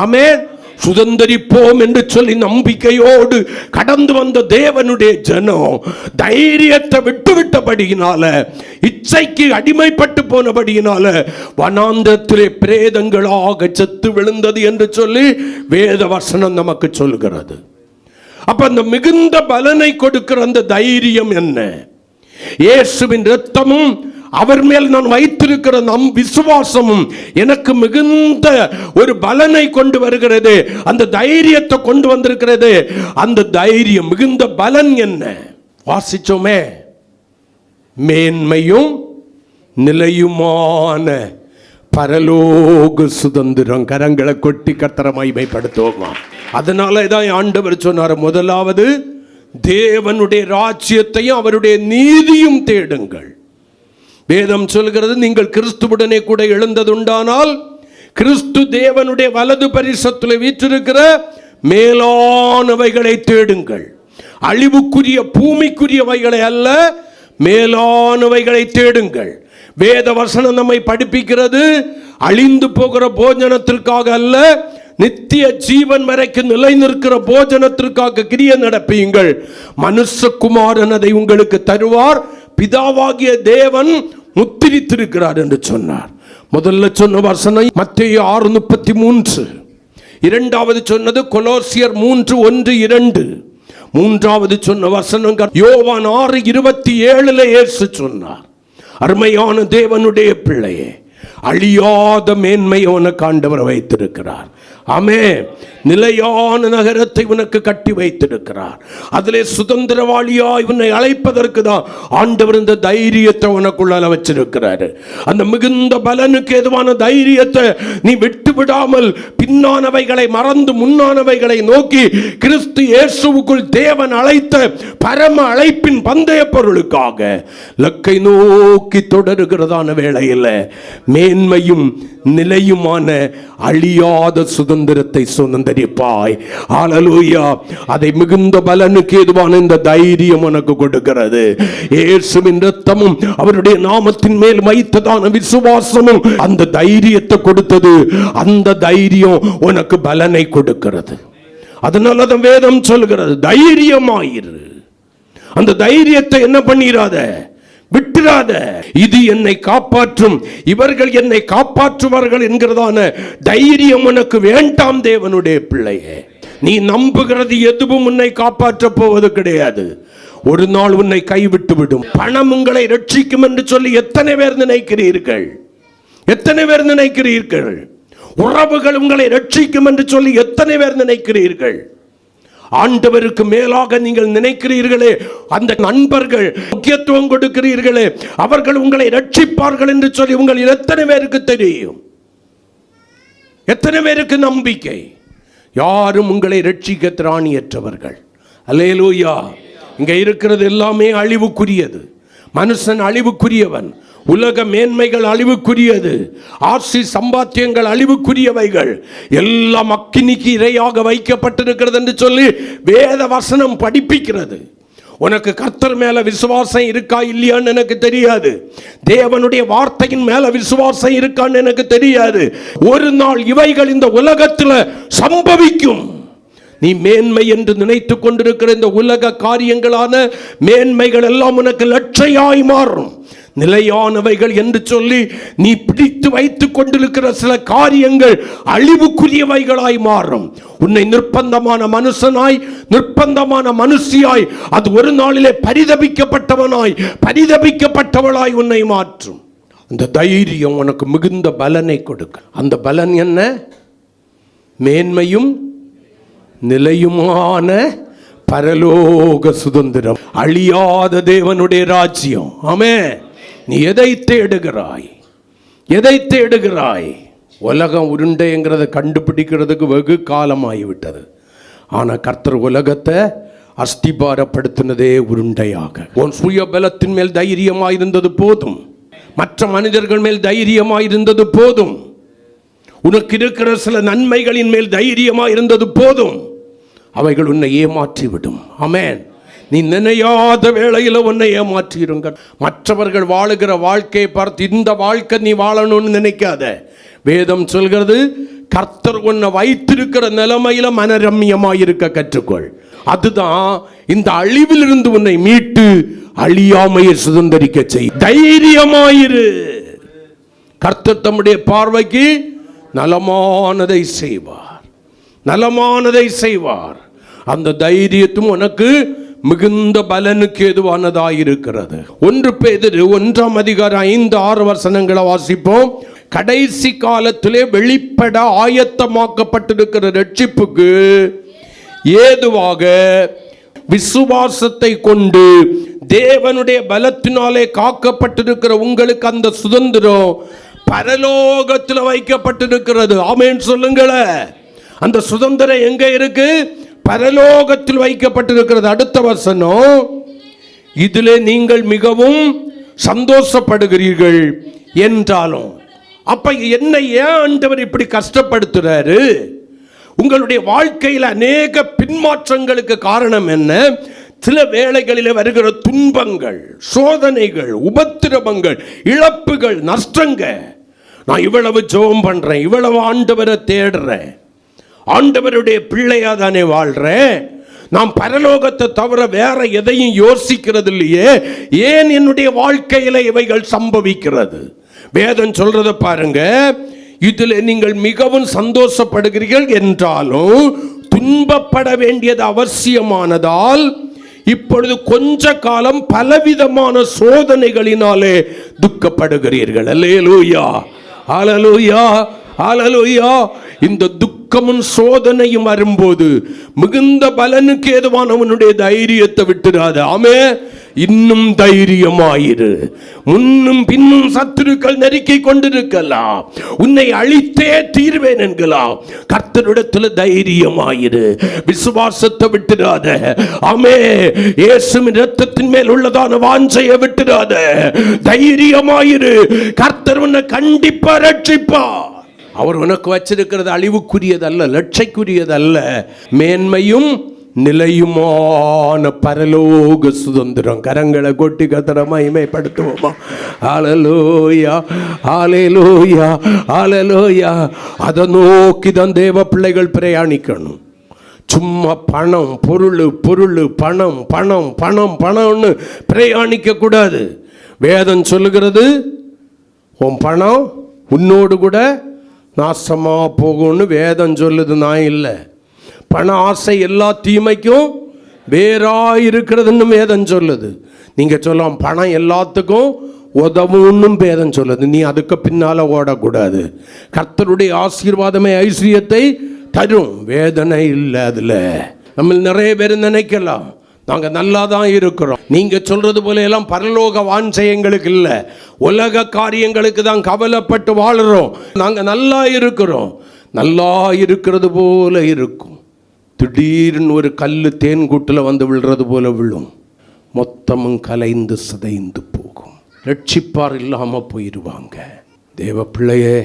ஆமென். சுதந்திரிப்போம் என்று சொல்லி நம்பிக்கையோடு கடந்து வந்த தேவனுடைய ஜனம் தைரியத்தை விட்டுவிட்டபடியினால, இச்சைக்கு அடிமைப்பட்டு போனபடியினால வனாந்தரத்திலே பிரேதங்களாக செத்து விழுந்தது என்று சொல்லி வேத வசனம் நமக்கு சொல்கிறது. அப்ப அந்த மிகுந்த பலனை கொடுக்கிற அந்த தைரியம் என்ன? இயேசுவின் இரத்தமும் அவர் மேல் நான் வைத்திருக்கிற நம் விசுவாசமும் எனக்கு மிகுந்த ஒரு பலனை கொண்டு வருகிறது. அந்த தைரியத்தை கொண்டு வந்திருக்கிறது. அந்த தைரியம் மிகுந்த பலன் என்ன? வாசிச்சோமே, மேன்மையும் நிலையுமான பரலோக சுதந்திரம். கரங்களை கொட்டி கர்த்தரை மகிமைப்படுத்துவோமா. அதனால தான் ஆண்டவர் சொன்னார், முதலாவது தேவனுடைய ராஜ்யத்தையும் அவருடைய நீதியும் தேடுங்கள். வேதம் சொல்கிறது, நீங்கள் கிறிஸ்துவுடனே கூட எழுந்ததுண்டானால் கிறிஸ்து தேவனுடைய வலது பரிசத்தில் வீற்றிருக்கிற மேலானவைகளை தேடுங்கள். அழிவுக்குரிய பூமிக்குரியவைகளை அல்ல, மேலானவைகளை தேடுங்கள். வேத வசனம் நம்மை படிப்பிக்கிறது, அழிந்து போகிற போஜனத்திற்காக அல்ல, நித்திய ஜீவன் வரைக்கும் நிலை நிற்கிற போஜனத்திற்காக கிரிய நடப்பீங்கள். மனுஷகுமாரன் அதை உங்களுக்கு தருவார், பிதாவாகிய தேவன் முத்திரித்திருக்கிறார் என்று சொன்னார். முதல்ல சொன்ன வசனம் மத்தேயு 6:33. இரண்டாவது சொன்னது கொலோசியர் 3:1-2. மூன்றாவது சொன்ன வசனம் யோவான் 6:27 இயேசு சொன்னார். அருமையான தேவனுடைய பிள்ளையே, அழியாத மேன்மை உனக்கு ஆண்டவர் வைத்திருக்கிறார். ஆமென். நிலையான நகரத்தை உனக்கு கட்டி வைத்திருக்கிறார். அதிலே சுதந்திரவாளியாய் உன்னை அழைப்பதற்கு தான் ஆண்டவர் இந்த தைரியத்தை உனக்குள்ள வச்சிருக்கிறாரு. அந்த மிகுந்த பலனுக்கு ஏதுவான தைரியத்தை நீ விட்டு விடாமல் பின்னானவைகளை மறந்து முன்னானவைகளை நோக்கி கிறிஸ்து இயேசுவுக்குள் தேவன் அழைத்த பரம அழைப்பின் பந்தய பொருளுக்காக லக்கை நோக்கி தொடருகிறதான வேளையில் மேன்மையும் நிலையுமான அழியாத சுதந்திரத்தை சுதந்திரிப்பாய். ஹல்லேலூயா. அதை மிகுந்த பலனுக்கு ஏதுவான இந்த தைரியம் உனக்கு கொடுக்கிறது. இயேசுவின் இரத்தமும் அவருடைய நாமத்தின் மேல் வைத்ததான விசுவாசமும் அந்த தைரியத்தை கொடுத்தது. அந்த தைரியம் உனக்கு பலனை கொடுக்கிறது. அதனால தான் வேதம் சொல்கிறது, தைரியமாயிரு. அந்த தைரியத்தை என்ன பண்ணிராத, விட்டுறாத. இது என்னை காப்பாற்றும், இவர்கள் என்னை காப்பாற்றுவார்கள் என்கிறதான தைரியம் உனக்கு வேண்டாம். தேவனுடைய பிள்ளையே, நீ நம்புகிறது எதுவும் உன்னை காப்பாற்ற போவது கிடையாது. ஒரு நாள் உன்னை கைவிட்டு விடும். பணம் உங்களை ரட்சிக்கும் என்று சொல்லி எத்தனை பேர் நினைக்கிறீர்கள்? எத்தனை பேர் நினைக்கிறீர்கள்? உறவுகள் உங்களை ரட்சிக்கும் என்று சொல்லி எத்தனை பேர் நினைக்கிறீர்கள்? ஆண்டவருக்கு மேலாக நீங்கள் நினைக்கிறீர்களே, அந்த நண்பர்கள் முக்கியத்துவம் கொடுக்கிறீர்களே, அவர்கள் உங்களை ரட்சிப்பார்கள் என்று சொல்லி உங்கள் எத்தனை பேருக்கு தெரியும்? எத்தனை பேருக்கு நம்பிக்கை? யாரும் உங்களை ரட்சிக்க திராணியற்றவர்கள். அல்லேலூயா. இங்க இருக்கிறது எல்லாமே அழிவுக்குரியது. மனுஷன் அழிவுக்குரியவன். உலக மேன்மைகள் அழிவுக்குரியது, ஆசி சம்பாத்தியங்கள் அழிவுக்குரியவைகள், எல்லாம் அக்கினிக்கு இரையாக வைக்கப்பட்டிருக்கிறது என்று சொல்லி வேத வசனம் படிப்பிக்கிறது. உனக்கு கர்த்தர் மேல விசுவாசம் இருக்கா இல்லையான்னு எனக்கு தெரியாது. தேவனுடைய வார்த்தையின் மேல விசுவாசம் இருக்கான்னு எனக்கு தெரியாது. ஒரு நாள் இவைகள் இந்த உலகத்தில் சம்பவிக்கும். நீ மேன்மை என்று நினைத்து கொண்டிருக்கிற இந்த உலக காரியங்களான மேன்மைகள் எல்லாம் உனக்கு லட்சையாய் மாறும். நிலையானவைகள் என்று சொல்லி நீ பிடித்து வைத்துக் கொண்டிருக்கிற சில காரியங்கள் அழிவுக்குரியவைகளாய் மாறும். உன்னை நிர்பந்தமான மனுஷனாய், நிர்பந்தமான மனுஷியாய், அது ஒரு நாளிலே பரிதபிக்கப்பட்டவனாய், பரிதபிக்கப்பட்டவளாய் உன்னை மாற்றும். அந்த தைரியம் உனக்கு மிகுந்த பலனை கொடுக்க. அந்த பலன் என்ன? மேன்மையும் நிலையுமான பரலோக சுதந்திரம், அழியாத தேவனுடைய ராஜ்யம். ஆமென். நீ எதை தேடுகிறாய்? எதை தேடுகிறாய்? உலகம் உருண்டைங்கிறத கண்டுபிடிக்கிறதுக்கு வெகு காலமாகிவிட்டது. ஆனால் கர்த்தர் உலகத்தை அஸ்திபாரப்படுத்தினதே உருண்டையாக. உன் சுய பலத்தின் மேல் தைரியமாயிருந்தது போதும், மற்ற மனிதர்கள் மேல் தைரியமாயிருந்தது போதும், உனக்கு இருக்கிற சில நன்மைகளின் மேல் தைரியமாயிருந்தது போதும். அவைகள் உன்னை ஏமாற்றிவிடும். ஆமென். நீ நினையாத வேளையில் உன்னை ஏமாற்றிருங்க. மற்றவர்கள் வாழுகிற வாழ்க்கையை பார்த்து இந்த வாழ்க்கை நீ வாழணும்னு நினைக்காத. வேதம் சொல்கிறது, கர்த்தர் உன்னை வைத்திருக்கிற நிலைமையில மனரம்யமாயிருக்க கற்றுக்கொள். அதுதான் இந்த அழிவிலிருந்து உன்னை மீட்டு அழியாமையை சுதந்திரிக்க செய். தைரியமாயிரு. கர்த்தர் தம்முடைய பார்வைக்கு நலமானதை செய்வார், நலமானதை செய்வார். அந்த தைரியத்தும் உனக்கு மிகுந்த பலனுக்கு ஏதுவானதாயிருக்கிறது. 1 பேதுரு 1ஆம் அதிகாரம் 5-6 வசனங்களை வாசிப்போம். கடைசி காலத்திலே வெளிப்பட ஆயத்தமாக்கப்பட்டிருக்கிற ரட்சிப்புக்கு ஏதுவாக விசுவாசத்தை கொண்டு தேவனுடைய பலத்தினாலே காக்கப்பட்டிருக்கிற உங்களுக்கு அந்த சுதந்திரம் பரலோகத்தில் வைக்கப்பட்டிருக்கிறது. ஆமென் சொல்லுங்களே. அந்த சுதந்திரம் எங்க இருக்கு? பரலோகத்தில் வைக்கப்பட்டிருக்கிறது. அடுத்த வசனம், இதிலே நீங்கள் மிகவும் சந்தோஷப்படுகிறீர்கள் என்றாலும். அப்ப என்ன ஏன் ஆண்டவர் இப்படி கஷ்டப்படுத்துறாரு? உங்களுடைய வாழ்க்கையில் அநேக பின்மாற்றங்களுக்கு காரணம் என்ன? சில வேளைகளில் வருகிற துன்பங்கள், சோதனைகள், உபத்திரவங்கள், இழப்புகள், நஷ்டங்கள். நான் இவ்வளவு ஜெபம் பண்றேன், இவ்வளவு ஆண்டவரை தேடுறேன், ஆண்டவருடைய பிள்ளையா தானே வாழ்றேன், நான் பரலோகத்தை தவிர வேற எதையும் யோசிக்கிறது இல்லையே, ஏன் என்னுடைய வாழ்க்கையில இவைகள் சம்பவிக்கிறது? வேதம் சொல்றத பாருங்க, இதில் நீங்கள் மிகவும் சந்தோஷப்படுகிறீர்கள் என்றாலும் துன்பப்பட வேண்டியது அவசியமானதால் இப்பொழுது கொஞ்ச காலம் பலவிதமான சோதனைகளினாலே துக்கப்படுகிறீர்கள். அல்லேலூயா, அல்லேலூயா, அல்லேலூயா. இந்த துக்கமும் சோதனையும் வரும்போது மிகுந்த பலனுக்கு ஏதுவானவனுடைய தைரியத்தை விட்டுறாத. ஆமே, இன்னும் தைரியமாயிரு. முன்னும் பின்னும் சத்துருக்கள் நெருக்கி கொண்டிருக்கலாம், உன்னை அழித்தே தீர்வேன் என்கலாம். கர்த்தரிடத்தில் தைரியமாயிரு, விசுவாசத்தை விட்டுறாத. ஆமே, இயேசுவின் இரத்தத்தின் மேல் உள்ளதான வாஞ்சையை விட்டுறாத. தைரியமாயிரு, கர்த்தர் உன்னை கண்டிப்பா ரட்சிப்பார். அவர் உனக்கு வச்சிருக்கிறது அழிவுக்குரியதல்ல, லட்சைக்குரியதல்ல, மேன்மையும் நிலையுமான பரலோக சுதந்திரம். கரங்களை கொட்டி கர்த்தரை மகிமைப்படுத்துவோமா? ஹல்லேலூயா, ஹல்லேலூயா, ஹல்லேலூயா. அதை நோக்கி தான் தேவ பிள்ளைகள் பிரயாணிக்கணும். சும்மா பணம், பொருள், பொருள், பணம், பணம், பணம், பணம்னு பிரயாணிக்க கூடாது. வேதம் சொல்லுகிறது, உன் பணம் உன்னோடு கூட நாசமா போகும்னு வேதம் சொல்லுது, நான் இல்லை. பண ஆசை எல்லா தீமைக்கும் வேறாயிருக்கிறதுன்னு வேதம் சொல்லுது. நீங்க சொல்லலாம் பணம் எல்லாத்துக்கும் உதவுன்னு வேதம் சொல்லுது. நீ அதுக்கு பின்னால ஓடக்கூடாது. கர்த்தருடைய ஆசீர்வாதமே ஐஸ்வர்யத்தை தரும், வேதனை இல்லை. அதுல நம்ம நிறைய பேர் நினைக்கலாம் நாங்க நல்லா தான் இருக்கிறோம். நீங்க சொல்றது போல எல்லாம் பரலோக வாஞ்சை எங்களுக்கு இல்லை, உலக காரியங்களுக்கு தான் கவலைப்பட்டு வாழுறோம். நாங்க நல்லா இருக்கிறோம். நல்லா இருக்கிறது போல இருக்கும், திடீர்னு ஒரு கல்லு தேன் கூட்டில் வந்து விழுறது போல விழும், மொத்தமும் கலைந்து சிதைந்து போகும். ரட்சிப்பார் இல்லாமல் போயிடுவாங்க. தேவ பிள்ளையே,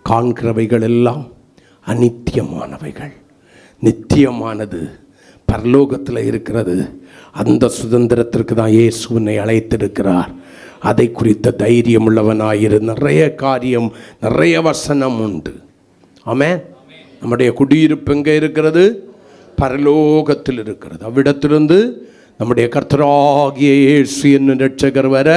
காண்கிறவைகள் எல்லாம் அநித்தியமானவைகள், நித்தியமானது பரலோகத்தில் இருக்கிறது. அந்த சுதந்திரத்திற்கு தான் இயேசு உன்னை அழைத்திருக்கிறார். அதை குறித்த தைரியம் உள்ளவனாயிரு. நிறைய காரியம், நிறைய வசனம் உண்டு. ஆமென். நம்முடைய குடியிருப்பு எங்கே இருக்கிறது? பரலோகத்தில் இருக்கிறது. அவ்விடத்திலிருந்து நம்முடைய கர்த்தராகிய இயேசு என்னும் இரட்சகர் வர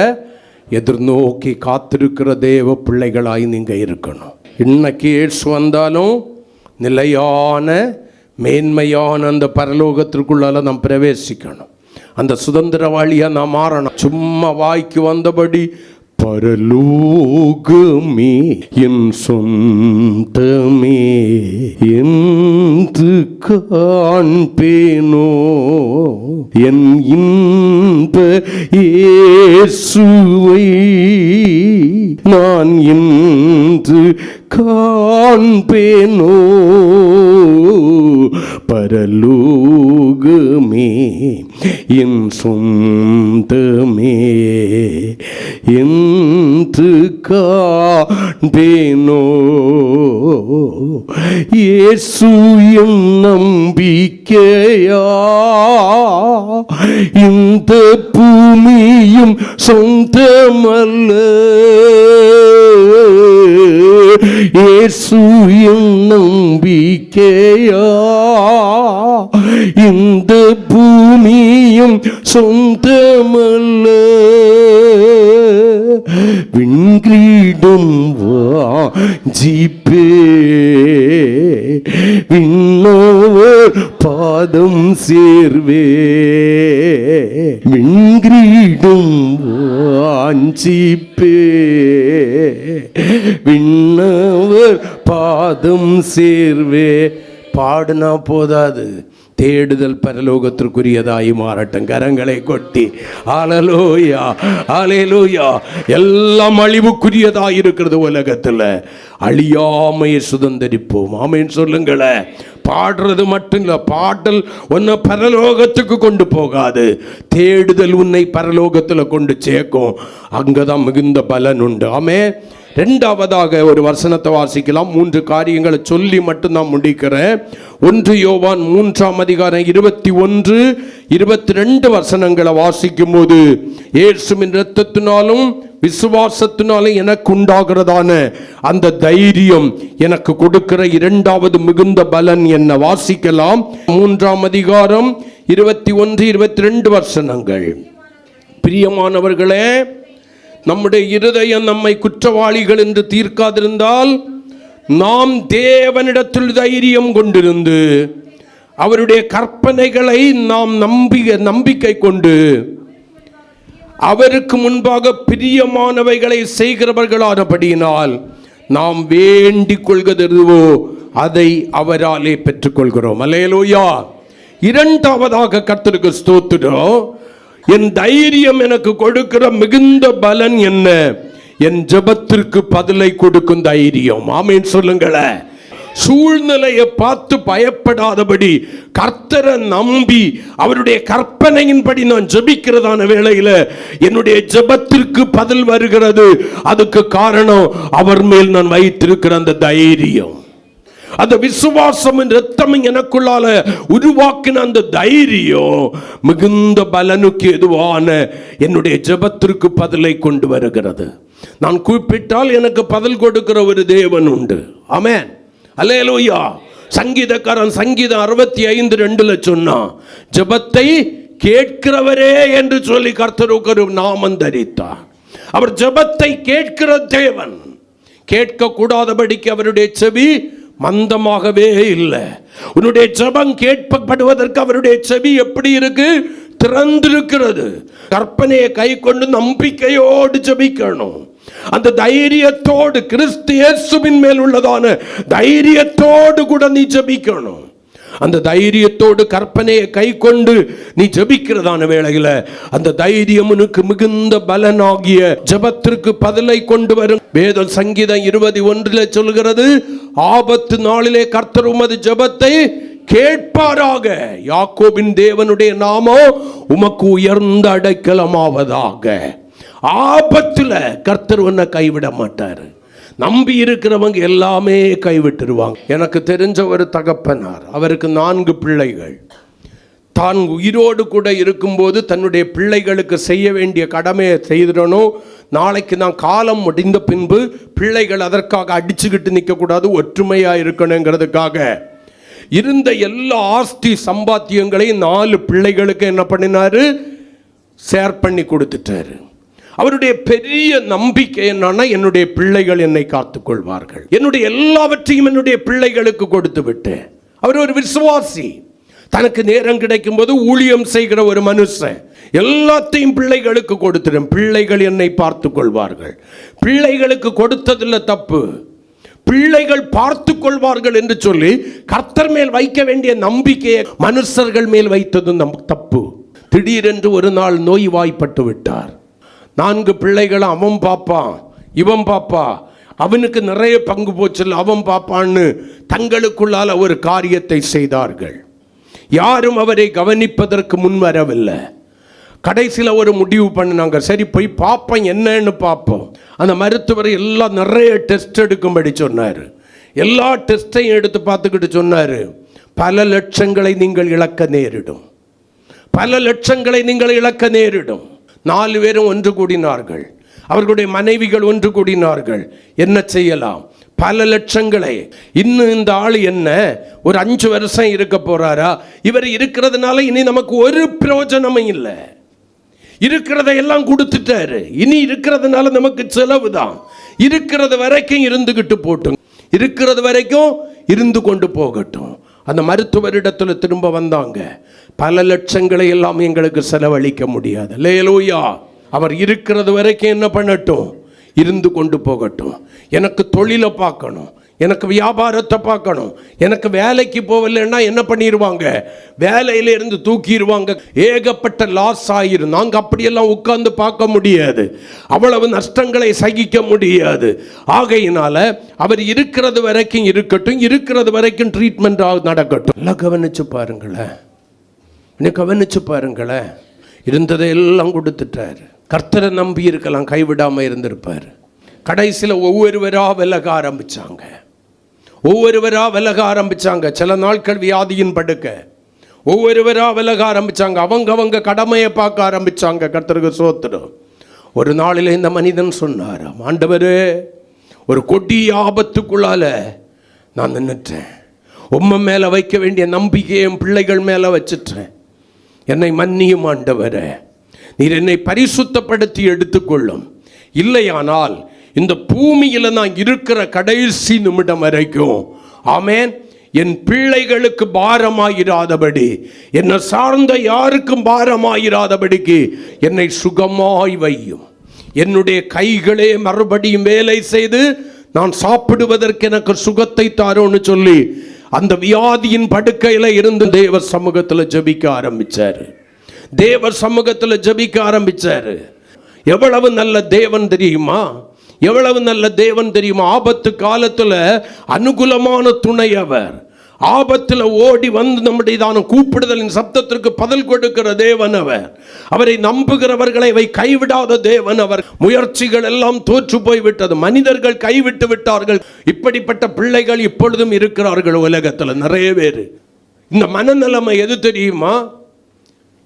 எதிர்நோக்கி காத்திருக்கிற தேவ பிள்ளைகளாய் நீங்கள் இருக்கணும். இன்னைக்கு இயேசு வந்தாலும் நிலையான மேன்மையான அந்த பரலோகத்திற்குள்ளால நாம் பிரவேசிக்கணும். அந்த சுதந்திரவாளியாக நாம் மாறணும். சும்மா வாய்க்கு வந்தபடி பரலோகமே என் சொந்தமே என்று காண்பேனோ, என் இன்ப இயேசுவை நான் என்று காண்பேனோ, பரலோகமே என் சொந்தமே என்று காண்பேனோ, இயேசு என் நம்பிக்கையா, இந்த பூமியும் சொந்தமல்ல, இயேசு என் நம்பிக்கையா, இந்த பூமியும் சொந்தமல்ல, விண்கிரீடம் வாஞ்சிப்பே, விண்ணவர் பாதம் சேர்வே, விண்கிரீடம் வாஞ்சிப்பே, விண்ணவர் பாதம் சேர்வே. பாடுனா போதாது, தேடுதல் பரலோகத்திற்குரியதாய் மாறட்டும். கரங்களை கொட்டி ஹல்லேலூயா, ஹல்லேலூயா. எல்லாம் அழிவுக்குரியதாய் இருக்கிறது உலகத்தில், அழியாமையை சுதந்தரிப்போம். ஆமென் சொல்லுங்களேன். பாடுறது மட்டும் இல்லை, பாடல் உன்னை பரலோகத்துக்கு கொண்டு போகாது, தேடுதல் உன்னை பரலோகத்தில் கொண்டு சேர்க்கும். அங்கதான் மிகுந்த பலன் உண்டு. ஆமென். ரெண்டாவதாக ஒரு வசனத்தை வாசிக்கலாம். 3 காரியங்களை சொல்லி மட்டும் நான் முடிக்கிறேன். 1 யோவான் 3ஆம் அதிகாரம் 21, 22 வசனங்களை வாசிக்கும் போது, இயேசுவின் இரத்தத்தினாலும் விசுவாசத்தினாலும் எனக்கு உண்டாகிறதான அந்த தைரியம் எனக்கு கொடுக்கிற இரண்டாவது மிகுந்த பலன் என்ன? வாசிக்கலாம். 3ஆம் அதிகாரம் 21, 22 வசனங்கள். பிரியமானவர்களே, நம்முடைய இருதயம் நம்மை குற்றவாளிகள் என்று தீர்க்காதிருந்தால் நாம் தேவனிடத்தில் தைரியம் கொண்டிருந்து அவருடைய கற்பனைகளை நாம் நம்பிக்கை கொண்டு அவருக்கு முன்பாக பிரியமானவைகளை செய்கிறவர்களானபடியினால் நாம் வேண்டிக் கொள்கிறதுவோ அதை அவராலே பெற்றுக்கொள்கிறோம். அல்லேலூயா. இரண்டாவதாக கர்த்தருக்கு ஸ்தோத்திரம். என் தைரியம் எனக்கு கொடுக்கிற மிகுந்த பலன் என்ன? என் ஜெபத்திற்கு பதிலை கொடுக்கும் தைரியம். ஆமென் சொல்லுங்களேன். சூழ்நிலையை பார்த்து பயப்படாதபடி கர்த்தரை நம்பி அவருடைய கற்பனையின்படி நான் ஜெபிக்கிறதான வேளையில என்னுடைய ஜெபத்திற்கு பதில் வருகிறது. அதுக்கு காரணம் அவர் மேல் நான் வைத்திருக்கிற அந்த தைரியம், அந்த விசுவாசம் ரத்தம் எனக்குள்ளால உருவாக்கின அந்த தைரியம் மிகுந்த பலனுக்கு எதுவான என்னுடைய ஜெபத்திற்கு பதிலை கொண்டு வருகிறது. நான் கூப்பிட்டால் எனக்கு பதில் கொடுக்கிற ஒரு தேவன் உண்டு. ஆமென், அல்லேலூயா. சங்கீதக்காரன் சங்கீதம் 65:2 சொன்னான், ஜெபத்தை கேட்கிறவரே என்று சொல்லி கர்த்தருக்கு ஒரு நாமம் தரித்தார். அவர் ஜெபத்தை கேட்கிற தேவன். கேட்க கூடாதபடிக்கு அவருடைய செவி மந்தமாகவே இல்லை. உன்னுடைய ஜெபம் கேட்கப்படுவதற்கு அவருடைய செவி எப்படி இருக்கு? திறந்திருக்கிறது. கற்பனையை கை கொண்டு நம்பிக்கையோடு ஜெபிக்கணும். அந்த தைரியத்தோடு, கிறிஸ்து இயேசுவின் மேல் உள்ளதான தைரியத்தோடு கூட நீ ஜெபிக்கணும். அந்த தைரியத்தோடு கற்பனையை கை கொண்டு நீ ஜெபிக்கிறதான வேளையில அந்த தைரியம் உனக்கு மிகுந்த பலனாகிய ஜெபத்திற்கு பதிலை கொண்டு வரும். வேதம் சங்கீதம் 21 சொல்கிறது, ஆபத்து நாளிலே கர்த்தர் உமது ஜெபத்தை கேட்பாராக. யாக்கோபின் தேவனுடைய நாமம் உமக்கு உயர்ந்த அடைக்கலமாவதாக. ஆபத்துல கர்த்தர் உன்னை கைவிட மாட்டாரு. நம்பி இருக்கிறவங்க எல்லாமே கைவிட்டுருவாங்க. எனக்கு தெரிஞ்ச ஒரு தகப்பனார், அவருக்கு 4 பிள்ளைகள். தான் உயிரோடு கூட இருக்கும்போது தன்னுடைய பிள்ளைகளுக்கு செய்ய வேண்டிய கடமையை செய்திடணும். நாளைக்கு நான் காலம் முடிந்த பின்பு பிள்ளைகள் அதற்காக அடிச்சுக்கிட்டு நிற்கக்கூடாது, ஒற்றுமையாக இருக்கணுங்கிறதுக்காக இருந்த எல்லா ஆஸ்தி சம்பாத்தியங்களையும் 4 பிள்ளைகளுக்கு என்ன பண்ணினாரு? ஷேர் பண்ணி கொடுத்துட்டாரு. அவருடைய பெரிய நம்பிக்கை என்னன்னா, என்னுடைய பிள்ளைகள் என்னை காத்துக்கொள்வார்கள், என்னுடைய எல்லாவற்றையும் என்னுடைய பிள்ளைகளுக்கு கொடுத்து விட்டேன். அவர் ஒரு விசுவாசி. தனக்கு நேரம் கிடைக்கும் போது ஊழியம் செய்கிற ஒரு மனுஷன். எல்லாத்தையும் பிள்ளைகளுக்கு கொடுத்துடும். பிள்ளைகள் என்னை பார்த்து கொள்வார்கள். பிள்ளைகளுக்கு கொடுத்ததில்ல தப்பு, பிள்ளைகள் பார்த்து கொள்வார்கள் என்று சொல்லி கர்த்தர் மேல் வைக்க வேண்டிய நம்பிக்கையை மனுஷர்கள் மேல் வைத்தது தப்பு. திடீரென்று ஒரு நாள் நோய்வாய்ப்பட்டு விட்டார். 4 பிள்ளைகளும் அவன் பாப்பான் இவன் பாப்பா, அவனுக்கு நிறைய பங்கு போச்சல், அவன் பாப்பான்னு தங்களுக்குள்ளால ஒரு காரியத்தை செய்தார்கள். யாரும் அவரை கவனிப்பதற்கு முன் வரவில்லை. கடைசியில் ஒரு முடிவு பண்ணினாங்க, சரி போய் பார்ப்போம் என்னன்னு பார்ப்போம். அந்த மருத்துவர் எல்லாம் நிறைய டெஸ்ட் எடுக்கும்படி சொன்னார். எல்லா டெஸ்ட்டையும் எடுத்து பார்த்துக்கிட்டு சொன்னார், பல லட்சங்களை நீங்கள் இழக்க நேரிடும், பல லட்சங்களை நீங்கள் இழக்க நேரிடும். 4 பேரும் ஒன்று கூடினார்கள். அவர்களுடைய மனைவிகள் ஒன்று கூடினார்கள். என்ன செய்யலாம்? பல லட்சங்களை. இன்னும் இந்த ஆள் என்ன ஒரு 5 வருஷம் இருக்க போறாரா? இவர் இருக்கிறதுனால இனி நமக்கு ஒரு பிரயோஜனமும் இல்லை. இருக்கிறதையெல்லாம் கொடுத்துட்டாரு. இனி இருக்கிறதுனால நமக்கு செலவு தான். இருக்கிறது வரைக்கும் இருந்துகிட்டு போட்டும், இருக்கிறது வரைக்கும் இருந்து கொண்டு போகட்டும். அந்த மருத்துவரிடத்தில் திரும்ப வந்தாங்க. பல லட்சங்களை எல்லாம் எங்களுக்கு செலவழிக்க முடியாது. அல்லேலூயா. அவர் இருக்கிறது வரைக்கும் என்ன பண்ணட்டும்? இருந்து கொண்டு போகட்டும். எனக்கு தொழிலை பார்க்கணும், எனக்கு வியாபாரத்தை பார்க்கணும், எனக்கு வேலைக்கு போகலைன்னா என்ன பண்ணிடுவாங்க? வேலையிலிருந்து தூக்கிடுவாங்க. ஏகப்பட்ட லாஸ் ஆயிரும். நாங்கள் அப்படியெல்லாம் உட்கார்ந்து பார்க்க முடியாது, அவ்வளவு நஷ்டங்களை சகிக்க முடியாது. ஆகையினால அவர் இருக்கிறது வரைக்கும் இருக்கட்டும், இருக்கிறது வரைக்கும் ட்ரீட்மெண்ட் நடக்கட்டும். எல்லாம் கவனிச்சு பாருங்களேன், இன்னும் கவனிச்சு பாருங்களேன். இருந்ததை எல்லாம் கொடுத்துட்டார். கர்த்தரை நம்பி இருக்கலாம், கைவிடாமல் இருந்திருப்பார். கடைசியில் ஒவ்வொருவராக விலக ஆரம்பித்தாங்க, ஒவ்வொருவராக விலக ஆரம்பித்தாங்க. சில நாட்கள் வியாதியின் படுக்க ஒவ்வொருவராக விலக ஆரம்பித்தாங்க. அவங்க கடமையை பார்க்க ஆரம்பித்தாங்க. கர்த்தருக்கு சோத்திரம். ஒரு நாளில் இந்த மனிதன் சொன்னார், ஆண்டவரே, ஒரு கொடிய ஆபத்துக்குள்ளால நான் நின்றுட்டேன். உம்மை மேலே வைக்க வேண்டிய நம்பிக்கையை என் பிள்ளைகள் மேலே வச்சுட்டேன். என்னை மன்னியும் ஆண்டவரே, நீர் என்னை பரிசுத்தப்படுத்தி எடுத்துக்கொள்ளும். இல்லையானால் இந்த பூமியில் நான் இருக்கிற கடைசி நிமிடம் வரைக்கும், ஆமேன், என் பிள்ளைகளுக்கு பாரமாயிராதபடி, என்னை சார்ந்த யாருக்கும் பாரமாயிராதபடிக்கு என்னை சுகமாய் வையும். என்னுடைய கைகளே மறுபடியும் வேலை செய்து நான் சாப்பிடுவதற்கு எனக்கு சுகத்தை தாரோன்னு சொல்லி அந்த வியாதியின் படுக்கையில் இருந்து தேவ சமூகத்தில் ஜெபிக்க ஆரம்பிச்சாரு. தேவ சமூகத்தில் ஜெபிக்க ஆரம்பிச்சாரு. எவ்வளவு நல்ல தேவன் தெரியுமா? எவ்வளவு நல்ல தேவன் தெரியுமா? ஆபத்து காலத்தில் அனுகூலமான துணை அவர். ஆபத்தில் ஓடி வந்து நம்முடையதான கூப்பிடுதலின் சப்தத்திற்கு பதில் கொடுக்கிற தேவன் அவர். அவரை நம்புகிறவர்களை கைவிடாத தேவன் அவர். முயற்சிகள் எல்லாம் தோற்று போய்விட்டது, மனிதர்கள் கைவிட்டு விட்டார்கள். இப்படிப்பட்ட பிள்ளைகள் இப்பொழுதும் இருக்கிறார்கள் உலகத்தில் நிறைய பேர். இந்த மனநிலைமை எது தெரியுமா?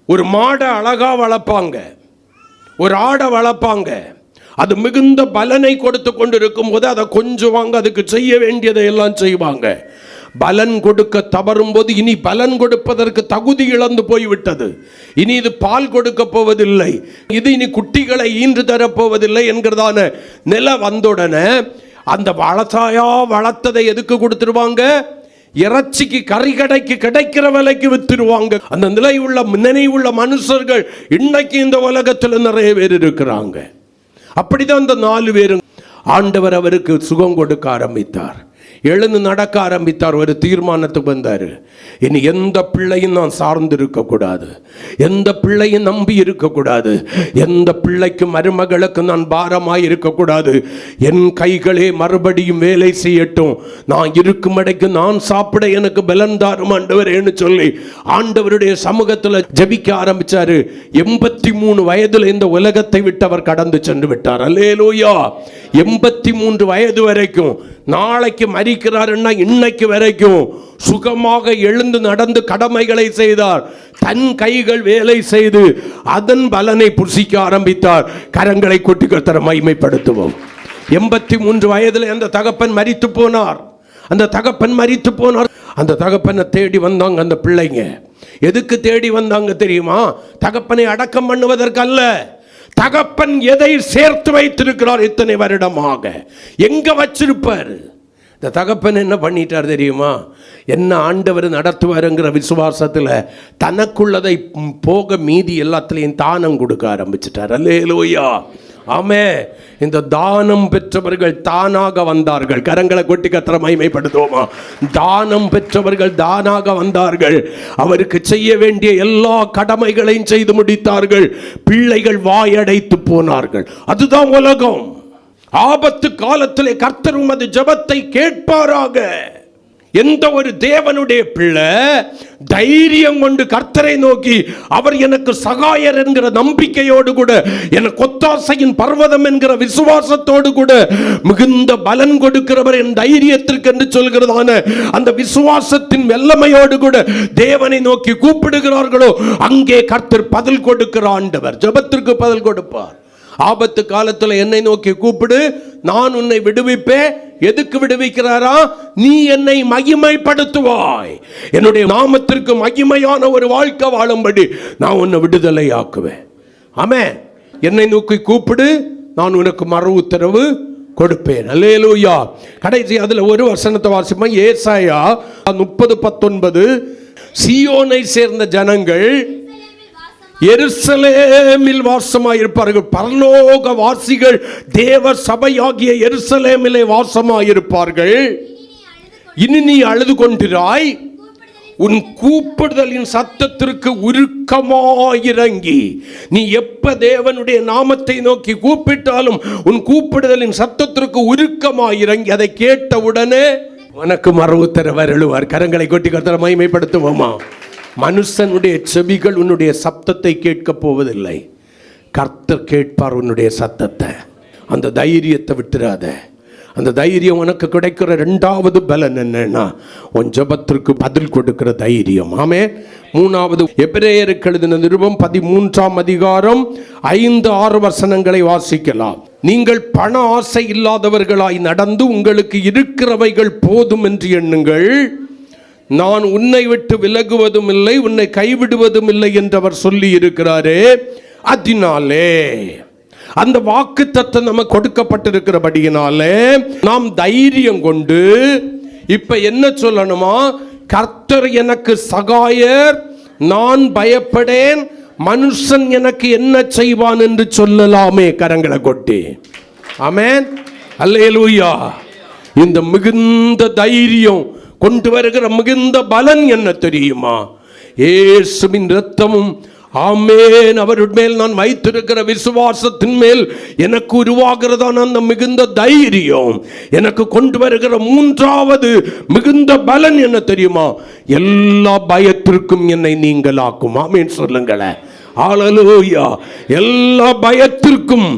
ஒரு மாடை அழகா வளர்ப்பாங்க, ஒரு ஆடை வளர்ப்பாங்க, அது மிகுந்த பலனை கொடுத்து கொண்டு இருக்கும் போது அதை கொஞ்சுவாங்க, அதுக்கு செய்ய வேண்டியதை எல்லாம் செய்வாங்க. பலன் கொடுக்க தவறும் போது இனி பலன் கொடுப்பதற்கு தகுதி இழந்து போய்விட்டது. இனி இது பால் கொடுக்க போவதில்லை, இது இனி குட்டிகளை ஈன்று தரப்போவதில்லை என்கிறதான நிலை வந்தவுடனே அந்த வளர்த்தாயா வளர்த்ததை எதுக்கு கொடுத்துருவாங்க? இறைச்சிக்கு, கறி கடைக்கு கிடைக்கிற விலைக்கு வித்துருவாங்க. அந்த நினைவுள்ள மனுஷர்கள் இன்னைக்கு இந்த உலகத்தில் நிறைய பேர் இருக்கிறாங்க. அப்படிதான் அந்த 4 பேரும். ஆண்டவர் அவருக்கு சுகம் கொடுக்க ஆரம்பித்தார். எழுந்து நடக்க ஆரம்பித்தார். ஒரு தீர்மானத்துக்கு வந்தார். இனி எந்த பிள்ளையும் நான் சார்ந்து இருக்கக்கூடாது, எந்த பிள்ளையும் நம்பி இருக்கக்கூடாது, எந்த பிள்ளைக்கு மருமகளுக்கு நான் பாரமாய் இருக்கக்கூடாது. என் கைகளே மறுபடியும் வேலை செய்யட்டும், நான் இருக்கும் இடைக்கு நான் சாப்பிட எனக்கு பலன் தாரும் ஆண்டவரேன்னு சொல்லி ஆண்டவருடைய சமூகத்தில் ஜெபிக்க ஆரம்பிச்சாரு. 83 வயதுல இந்த உலகத்தை விட்டு அவர் கடந்து சென்று விட்டார். அல்லேலூயா. 83 வயது வரைக்கும், நாளைக்கு மரிக்கிறாருன்னா இன்னைக்கு வரைக்கும் சுகமாக எழுந்து நடந்து கடமைகளை செய்தார். தன் கைகள் வேலை செய்து அதன் பலனை புசிக்க ஆரம்பித்தார். கரங்களை கொட்டி கர்த்தரை மகிமைப்படுத்துவோம். 83 வயதில் அந்த தகப்பன் மரித்து போனார். அந்த தகப்பன் மரித்து போனார். அந்த தகப்பனை தேடி வந்தாங்க அந்த பிள்ளைங்க. எதுக்கு தேடி வந்தாங்க தெரியுமா? தகப்பனை அடக்கம் பண்ணுவதற்கு அல்ல. தகப்பன் எதை சேர்த்து வைத்திருக்கிறார் இத்தனை வருடமாக, எங்க வச்சிருப்பார்? இந்த தகப்பன் என்ன பண்ணிட்டார் தெரியுமா? என்ன ஆண்டவர் நடத்துவாருங்கிற விசுவாசத்தில் தனக்குள்ளதை போக மீதி எல்லாத்திலையும் தானம் கொடுக்க ஆரம்பிச்சிட்டார். அல்லேலூயா. ஆமே. இந்த தானம் பெற்றவர்கள் தானாக வந்தார்கள். கரங்களை கொட்டி கர்த்தரை மகிமைப்படுத்துவோமா? தானம் பெற்றவர்கள் தானாக வந்தார்கள். அவருக்கு செய்ய வேண்டிய எல்லா கடமைகளையும் செய்து முடித்தார்கள். பிள்ளைகள் வாயடைத்து போனார்கள். அதுதான் உலகம். ஆபத்து காலத்திலே கர்த்தர் உமது ஜெபத்தை கேட்பாராக. எந்த ஒரு தேவனுடைய பிள்ளை தைரியம் கொண்டு கர்த்தரை நோக்கி, அவர் எனக்கு சகாயர் என்கிற நம்பிக்கையோடு கூட, எனக்கு ஒத்தாசையின் பர்வதம் என்கிற விசுவாசத்தோடு கூட, மிகுந்த பலன் கொடுக்கிறவர் என் தைரியத்திற்கு என்று சொல்கிறதான அந்த விசுவாசத்தின் வெள்ளமையோடு கூட தேவனை நோக்கி கூப்பிடுகிறார்களோ, அங்கே கர்த்தர் பதில் கொடுக்கிற ஆண்டவர். ஜெபத்திற்கு பதில் கொடுப்பார். ஆபத்து காலத்தில் என்னை நோக்கி கூப்பிடு, நான் உன்னை விடுவிப்பேன். எதுக்கு விடுவிக்கிறாரா? நீ என்னை மகிமைப்படுத்துவாய், என்னுடைய நாமத்திற்கு மகிமையான ஒரு வாழ்க்கை வாழும்படி நான் உன்னை விடுதலை ஆக்குவேன். ஆமென். என்னை நோக்கி கூப்பிடு, நான் உனக்கு மறு உத்தரவு கொடுப்பேன். அல்லேலூயா. கடைசி அதுல ஒரு வசனத்தை வாசிப்போம். ஏசாயா 30:19. சீயோனை சேர்ந்த ஜனங்கள் எருசலேமில் வாசமாயிருப்பார்கள். பரலோக வாசிகள் தேவ சபையாகிய எருசலேமிலே வாசமாயிருப்பார்கள். இனி நீ அழுது கொண்டிராய், உன் கூப்பிடுதலின் சத்தத்திற்கு உருக்கமாயிறங்கி. நீ எப்ப தேவனுடைய நாமத்தை நோக்கி கூப்பிட்டாலும் உன் கூப்பிடுதலின் சத்தத்திற்கு உருக்கமாயிறங்கி அதை கேட்டவுடனே உனக்கு மறு உத்தரவு அருளுவார். கரங்களை கொட்டி கர்த்தரை மகிமைப்படுத்துவோமா? மனுஷனுடைய செவிகள் உன்னுடைய சப்தத்தை கேட்க போவதில்லை. கர்த்தர் கேட்பார் உன்னுடைய சத்தத்தை. அந்த தைரியத்தை விட்டுறாத. அந்த தைரியம் உனக்கு கிடைக்கிற 2வது பலன் என்னன்னா, உன் ஜெபத்திற்கு பதில் கொடுக்கிற தைரியம். ஆமே. 3வது எபிரேயருக்கு எழுதின நிருபம் 13ஆம் அதிகாரம் 5-6 வசனங்களை வாசிக்கலாம். நீங்கள் பண ஆசை இல்லாதவர்களாய் நடந்து உங்களுக்கு இருக்கிறவைகள் போதும் என்று எண்ணுங்கள். நான் உன்னை விட்டு விலகுவதும் இல்லை, உன்னை கைவிடுவதும் இல்லை என்றவர் சொல்லி இருக்கிறாரே. அதனாலே அந்த வாக்குத்தத்தம் நமக்கு கொடுக்கப்பட்டிருக்கிறபடியினாலே நாம் தைரியம் கொண்டு இப்ப என்ன சொல்லணுமா? கர்த்தர் எனக்கு சகாயர், நான் பயப்படேன், மனுஷன் எனக்கு என்ன செய்வான் என்று சொல்லலாமே. கரங்களை கொட்டி ஆமென். அல்லேலூயா. இந்த மிகுந்த தைரியம் கொண்டு வருகிற மிகுந்த பலன் என்ன தெரியுமா? இயேசுவின் இரத்தமும் ஆமென் அவருடைய மேல் நான் வைத்திருக்கிற விசுவாசத்தின் மேல் எனக்கு உருவாகிறதான அந்த மிகுந்த தைரியம் எனக்கு கொண்டு வருகிற 3வது மிகுந்த பலன் என்ன தெரியுமா? எல்லா பயத்திற்கும் என்னை நீங்களாக்கும். ஆமென் சொல்லுங்களேன். ஹல்லேலூயா. எல்லா பயத்திற்கும்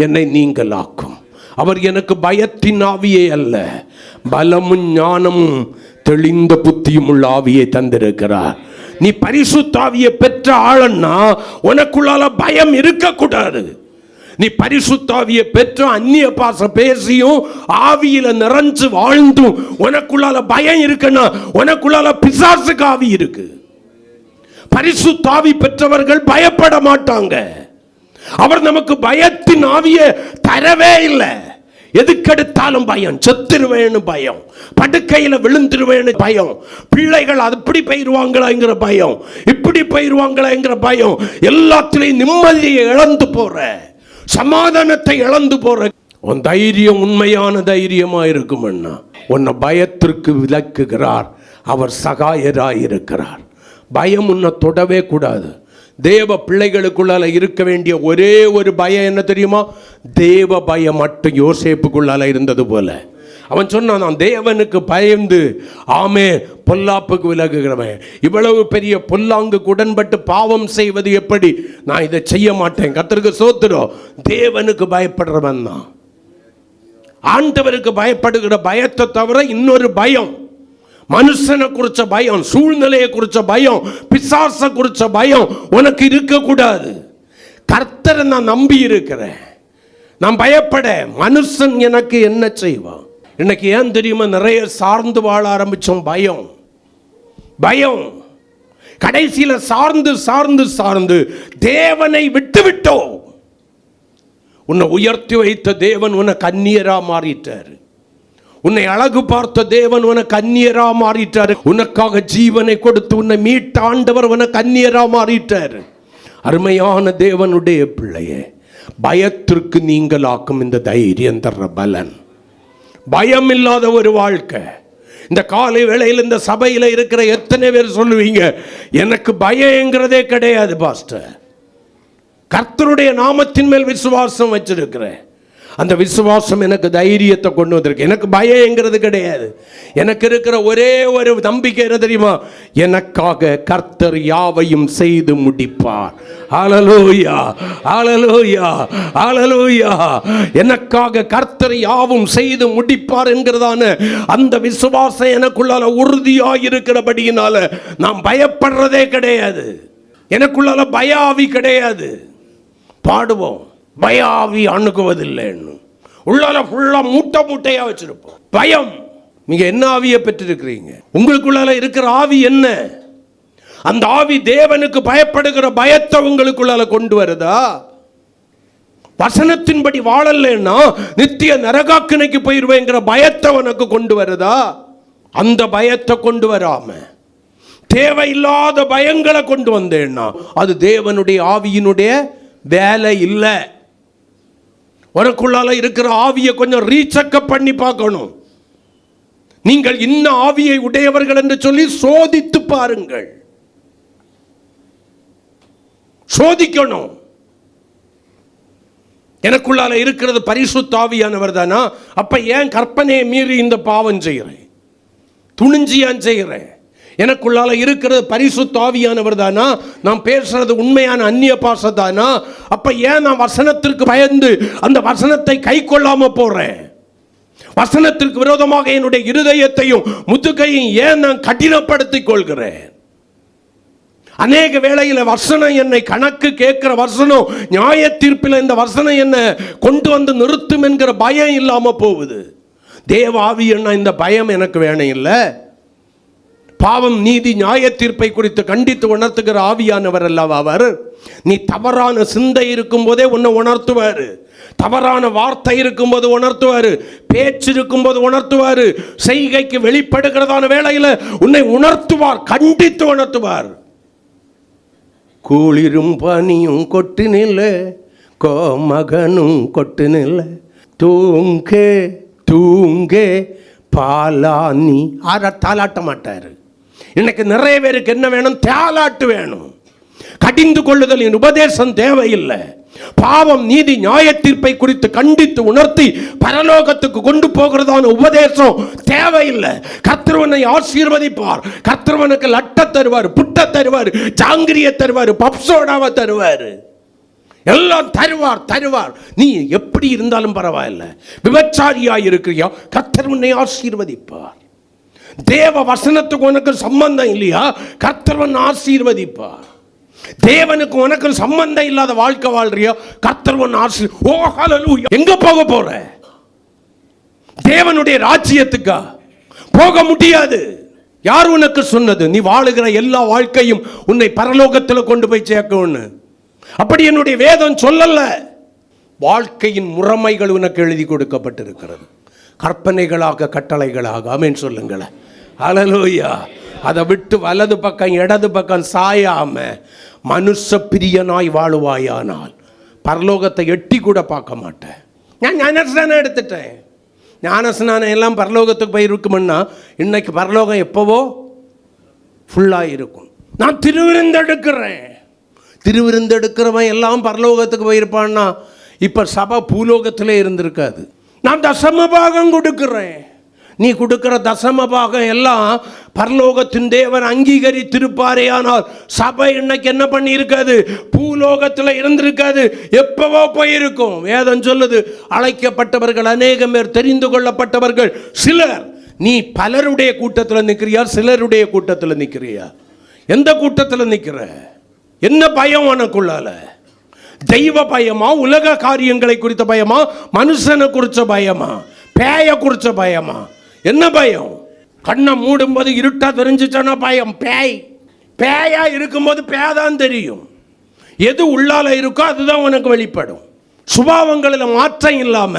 என்னை நீங்களாக்கும். அவர் எனக்கு பயத்தின் ஆவியே அல்ல, பலமும் ஞானமும் தெளிந்த புத்தியும் உள்ள ஆவியை தந்திருக்கிறார். நீ பரிசுத்த ஆவியை பெற்ற ஆளன்னா உனக்குள்ளால பயம் இருக்கக்கூடாது. நீ பரிசுத்த ஆவியை பெற்ற அந்நிய பாச பேசியும் ஆவியில நிறைஞ்சு வாழ்ந்தும் உனக்குள்ளால பயம் இருக்குன்னா உனக்குள்ளால பிசாசுக்கு ஆவி இருக்கு. பரிசுத்த ஆவி பெற்றவர்கள் பயப்பட மாட்டாங்க. அவர் நமக்கு பயத்தின் ஆவியை தரவே இல்லை. எதுக்கெடுத்தாலும் பயம், செத்துருவேன்னு பயம், படுக்கையில விழுந்துருவேன்னு பயம், பிள்ளைகள் அப்படி போயிருவாங்களாங்கிற பயம், இப்படி போயிருவாங்களாங்கிற பயம், எல்லாத்திலையும் நிம்மதியை இழந்து போற, சமாதானத்தை இழந்து போற. உன் தைரியம் உண்மையான தைரியமா இருக்குமண்ணா. உன்னை பயத்திற்கு விலக்குகிறார். அவர் சகாயராயிருக்கிறார். பயம் உன்னை தொடவே கூடாது. தேவ பிள்ளைகளுக்குள்ளால இருக்க வேண்டிய ஒரே ஒரு பயம் என்ன தெரியுமா? தேவ பயம் மட்டும் யோசேப்புக்குள்ளால இருந்தது போல. அவன் சொன்னான், நான் தேவனுக்கு பயந்து ஆமே பொல்லாப்புக்கு விலகுகிறவன். இவ்வளவு பெரிய பொல்லாங்குக்கு உடன்பட்டு பாவம் செய்வது எப்படி? நான் இதை செய்ய மாட்டேன். கர்த்தருக்கு ஸ்தோத்திரம். தேவனுக்கு பயப்படுறவன் தான். ஆண்டவருக்கு பயப்படுகிற பயத்தை தவிர இன்னொரு பயம், மனுஷனை குறிச்ச பயம், சூழ்நிலையை குறிச்ச பயம், பிசாச குறிச்ச பயம் உனக்கு இருக்கக்கூடாது. கர்த்தரை நான் நம்பி இருக்கிறேன், நான் பயப்பட. மனுஷன் எனக்கு என்ன செய்வான்? இன்னைக்கு ஏன் தெரியுமா நிறைய சார்ந்து வாழ ஆரம்பிச்சோம்? பயம் பயம். கடைசியில் சார்ந்து சார்ந்து சார்ந்து தேவனை விட்டு விட்டோம். உன்னை உயர்த்தி வைத்த தேவன் உன்னை கன்னியரா மாறிட்டாரு. உன்னை அழகு பார்த்த தேவன் உன்னை கன்னியரா மாறிட்டாரு. உனக்காக ஜீவனை கொடுத்து உன்னை மீட்ட ஆண்டவர் உன்னை கன்னியரா மாறிட்டாரு. அருமையான தேவனுடைய பிள்ளையே, பயத்திற்கு நீங்களாக்கும் இந்த தைரியம் தர்ற பலன். பயம் இல்லாத ஒரு வாழ்க்கை. இந்த காலை வேளையில் இந்த சபையில் இருக்கிற எத்தனை பேர் சொல்லுவீங்க, எனக்கு பயங்கிறதே கிடையாது பாஸ்டர், கர்த்தருடைய நாமத்தின் மேல் விசுவாசம் வச்சிருக்கிறேன், அந்த விசுவாசம் எனக்கு தைரியத்தை கொண்டு வந்திருக்கு, எனக்கு பயங்கிறது கிடையாது. எனக்கு இருக்கிற ஒரே ஒரு நம்பிக்கை என்ன தெரியுமா? எனக்காக கர்த்தர் யாவையும் செய்து முடிப்பார். ஹல்லேலூயா, ஹல்லேலூயா, ஹல்லேலூயா. எனக்காக கர்த்தர் யாவும் செய்து முடிப்பார் என்கிறதான அந்த விசுவாசம் எனக்குள்ளால உறுதியாக இருக்கிறபடியினால நான் பயப்படுறதே கிடையாது. எனக்குள்ளால பயாவி கிடையாது. பாடுவோம், பயாவி அணுகுவதில்லைன்னு உள்ளால ஃபுல்லா மூட்டை மூட்டையா வச்சிருப்போம். பயம். நீங்க என்ன ஆவியை பெற்றிருக்கிறீங்க? உங்களுக்குள்ளால இருக்கிற ஆவி என்ன? அந்த ஆவி தேவனுக்கு பயப்படுகிற பயத்தை உங்களுக்குள்ளால கொண்டு வருதா? வசனத்தின்படி வாழலைன்னா நித்திய நரகாக்கினைக்கு போயிருவேங்கிற பயத்தை உனக்கு கொண்டு வருதா? அந்த பயத்தை கொண்டு வராம தேவையில்லாத பயங்களை கொண்டு வந்தேன்னா அது தேவனுடைய ஆவியினுடைய வேலை இல்லை. உனக்குள்ளால இருக்கிற ஆவியை கொஞ்சம் ரீசெக்கப் பண்ணி பார்க்கணும். நீங்கள் இன்ன ஆவியை உடையவர்கள் என்று சொல்லி சோதித்து பாருங்கள். சோதிக்கணும். எனக்குள்ளால இருக்கிறது பரிசுத்த ஆவியானவர் தானா? அப்ப ஏன் கற்பனையை மீறி இந்த பாவம் செய்கிறேன்? துணிஞ்சியான் செய்கிறேன்? எனக்குள்ளால இருக்கிறது பரிசுத்த ஆவியானவர் தானா? நான் பேசுறது உண்மையான அந்நிய பாஷை தானா? அப்ப ஏன் நான் வசனத்திற்கு பயந்து அந்த வசனத்தை கை கொள்ளாம போறேன்? வசனத்திற்கு விரோதமாக என்னுடைய இருதயத்தையும் முதுகையும் ஏன் நான் கடினப்படுத்திக் கொள்கிறேன்? அநேக வேளையில் வசனம் என்னை கணக்கு கேட்கிற வசனம், நியாய தீர்ப்பில் இந்த வசனம் என்ன கொண்டு வந்து நிறுத்தும் என்கிற பயம் இல்லாம போகுது. தேவ ஆவி என்ன இந்த பயம் எனக்கு வேணும் இல்லை. பாவம், நீதி, நியாய தீர்ப்பை குறித்து கண்டித்து உணர்த்துகிற ஆவியானவர் அல்லவா அவர். நீ தவறான சிந்தை இருக்கும் போதே உன்னை உணர்த்துவாரு. தவறான வார்த்தை இருக்கும்போது உணர்த்துவாரு. பேச்சு இருக்கும்போது உணர்த்துவாரு. செய்கைக்கு வெளிப்படுகிறதான வேளையில் உன்னை உணர்த்துவார், கண்டித்து உணர்த்துவார். குளிரும் பனியும் கொட்டு நில்ல, கோமகனும் கொட்டு நில்ல, தூங்கே தூங்கே பாலானி. தாளாட்ட மாட்டாரு. இன்னைக்கு நிறைய பேருக்கு என்ன வேணும்? தாளாட்டு வேணும். கடிந்து கொள்ளுதலின் உபதேசம் தேவையில்லை. பாவம், நீதி, நியாய தீர்ப்பை குறித்து கண்டித்து உணர்த்தி பரலோகத்துக்கு கொண்டு போகிறதான உபதேசம் தேவையில்லை. கர்த்தர்வனை ஆசீர்வதிப்பார். கர்த்தர்வனுக்கு லட்ட தருவார், புட்ட தருவார், ஜாங்கிரிய தருவார், பப்சோடாவை தருவார், எல்லாம் தருவார் தருவார். நீ எப்படி இருந்தாலும் பரவாயில்லை. விபச்சாரியாய் இருக்கிறியா? கர்த்தர் உன்னை ஆசீர்வதிப்பார். தேவ வசனத்துக்கு உனக்கு சம்பந்தம் இல்லையா? கர்த்தர் ஆசீர்வதிப்பார். தேவனுக்கு உனக்கு சம்பந்தம் இல்லாத வாழ்க்கை வாழ்றியா? கர்த்தர் ஓ ஹல்லேலூயா. எங்க போக போற? தேவனுடைய ராஜ்யத்துக்கா? போக முடியாது. யார் உனக்கு சொன்னது நீ வாழுகிற எல்லா வாழ்க்கையும் உன்னை பரலோகத்தில் கொண்டு போய் சேர்க்கணும்னு? அப்படி என்னுடைய வேதம் சொல்லல. வாழ்க்கையின் முறைமைகள் உனக்கு எழுதி கொடுக்கப்பட்டிருக்கிறது, கற்பனைகளாக, கட்டளைகளாக. ஆமென் சொல்லுங்களேன். ஹல்லேலூயா. அதை விட்டு வலது பக்கம் இடது பக்கம் சாயாம மனுஷ பிரியனாய் வாழுவாயானால் பரலோகத்தை எட்டி கூட பார்க்க மாட்டேன். நான் ஞானஸ்நானம் எடுத்துட்டேன். ஞானஸ்நானம் எல்லாம் பரலோகத்துக்கு போயிருக்குமுன்னா இன்னைக்கு பரலோகம் எப்போவோ ஃபுல்லாக இருக்கும். நான் திருவிருந்தெடுக்கிறேன். திருவிருந்தெடுக்கிறவன் எல்லாம் பரலோகத்துக்கு போயிருப்பான்னா இப்போ சபை பூலோகத்திலே இருந்திருக்காது. நான் தசம பாகம் கொடுக்கிறேன். நீ கொடுக்கிற தசம பாகம் எல்லாம் பரலோகத்தின் தேவன் அங்கீகரித்திருப்பாரே. ஆனால் சபை இன்னைக்கு என்ன பண்ணி இருக்காது? பூலோகத்தில் இருந்திருக்காது, எப்பவோ போயிருக்கும். வேதம் சொல்லுது, அழைக்கப்பட்டவர்கள் அநேகம் பேர், தெரிந்து கொள்ளப்பட்டவர்கள் சிலர். நீ பலருடைய கூட்டத்தில் நிற்கிறியா, சிலருடைய கூட்டத்தில் நிற்கிறியா? எந்த கூட்டத்தில் நிற்கிற? என்ன பயம் உனக்குள்ளால? தெய்வ பயமா, உலக காரியங்களை குறித்த பயமா, மனுஷனை குறித்த பயமா, பேய குறித்த பயமா? என்ன பயம்? கண்ணை மூடும்போது இருட்டா தெரிஞ்சிச்சோன்னா பயம். பேயா இருக்கும்போது பேதான் தெரியும். எது உள்ளால இருக்கோ அதுதான் உனக்கு வெளிப்படும். சுபாவங்களில் மாற்றம் இல்லாம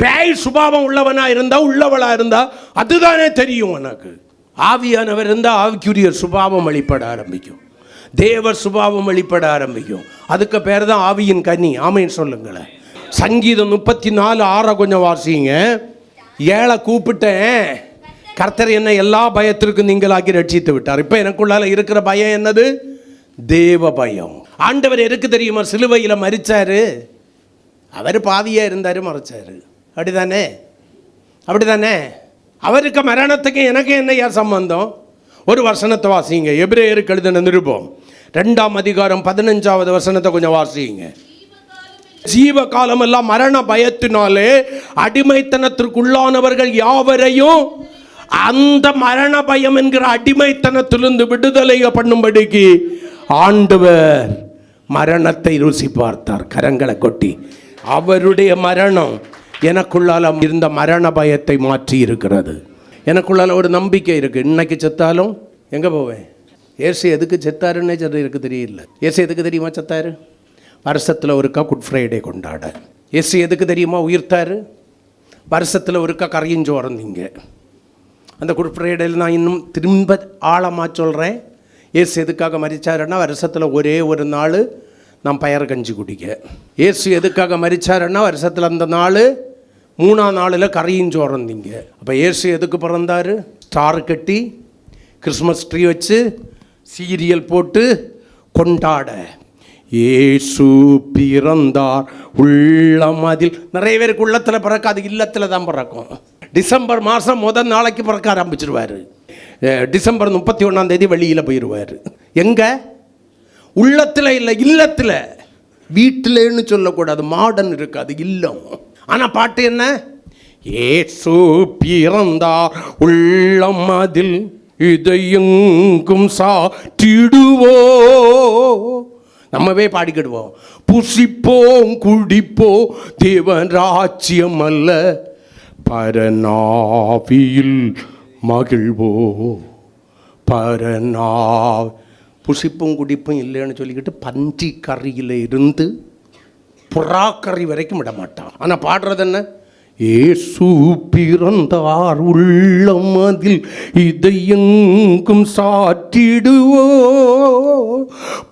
பேய் சுபாவம் உள்ளவனா இருந்தா, உள்ளவளா இருந்தா அதுதானே தெரியும் உனக்கு. ஆவியானவர் இருந்தால் ஆவிக்குரிய சுபாவம் வெளிப்பட ஆரம்பிக்கும், தேவ சுபாவம் வெளிப்பட ஆரம்பிக்கும். அதுக்கு பேர் தான் ஆவியின் கனி. ஆமைன்னு சொல்லுங்களேன். சங்கீதம் 34:6 கொஞ்சம் வாசிங்க. 7 கூப்பிட்டேன், கர்த்தர் என்னை எல்லா பயத்திற்கும் நீங்களாக்கி ரட்சித்து விட்டார். இப்போ எனக்குள்ளால இருக்கிற பயம் என்னது? தேவ பயம். ஆண்டவர் எதுக்கு தெரியுமா சிலுவையில் மரிச்சாரு? அவர் பாவியாக இருந்தார், மறைச்சாரு. அப்படிதானே? அப்படிதானே? அவருக்கு மரணத்துக்கு எனக்கு என்னையா சம்பந்தம்? ஒரு வசனத்தை வாசிங்க. எபிரேயருக்கு எழுதின நிருபம் 2ஆம் அதிகாரம் 15வது வசனத்தை கொஞ்சம் வாசிங்க. ஜீவ காலம் எல்லாம் மரண பயத்தினாலே அடிமைத்தனத்திற்குள்ளானவர்கள் யாவரையும் அந்த மரண பயம் என்கிற அடிமைத்தனத்திலிருந்து விடுதலை பண்ணும்படிக்கு ஆண்டவர் மரணத்தை ருசி பார்த்தார். கரங்களை கொட்டி. அவருடைய மரணம் எனக்குள்ளால இருந்த மரண பயத்தை மாற்றி இருக்கிறது. எனக்குள்ளால ஒரு நம்பிக்கை இருக்கு. இன்னைக்கு செத்தாலும் எங்க போவேன்? ஏசு எதுக்கு செத்தாருன்னே எனக்கு தெரியல. ஏசு எதுக்கு தெரியுமா செத்தாரு? வருஷத்தில் ஒருக்கா குட் ஃப்ரைடே கொண்டாட. ஏசு எதுக்கு தெரியுமா உயிர்த்தாரு? வருஷத்தில் ஒருக்கா கரையஞ்சோறந்தீங்க. அந்த குட் ஃப்ரைடேயில் நான் இன்னும் திரும்ப ஆழமாக சொல்கிறேன். ஏசு எதுக்காக மரிச்சாருன்னா வருஷத்தில் ஒரே ஒரு நாள் நான் பயறு கஞ்சி குடிக்க. ஏசு எதுக்காக மரிச்சாருன்னா வருஷத்தில் அந்த நாள் 3ஆம் நாளில் கரையஞ்சோறந்தீங்க. அப்போ ஏசு எதுக்கு பிறந்தார்? ஸ்டார் கட்டி, கிறிஸ்மஸ் ட்ரீ வச்சு, சீரியல் போட்டு கொண்டாட. ஏசு பிறந்தார் உள்ளம் அதில். நிறைய பேருக்கு உள்ளத்தில் பிறக்காது, இல்லத்தில் தான் பிறக்கும். டிசம்பர் மாதம் முதல் நாளைக்கு பிறக்க ஆரம்பிச்சிருவார். டிசம்பர் 31ஆம் தேதி வெளியில் போயிடுவார். எங்கே? உள்ளத்தில் இல்லை, இல்லத்தில். வீட்டில்னு சொல்லக்கூடாது, மாடன் இருக்காது, இல்லம். ஆனால் பாட்டு என்ன? ஏசு பிறந்தார் உள்ளம் அதில் இதையெங்கும் சாற்றிடுவோ. நம்மவே பாடிக்கிடுவோம். புசிப்போம் குடிப்போம் தேவன் ராஜ்யம் அல்ல, பரநாவியில் மகிழ்வோ. புசிப்பும் குடிப்பும் இல்லைன்னு சொல்லிக்கிட்டு பன்றி கறியில் இருந்து புறா கறி வரைக்கும் விட மாட்டான். ஆனால் பாடுறது என்ன? ஏசு பிறந்தார் உள்ளம் அதில் இதையெங்கும் சாற்றிடுவோ.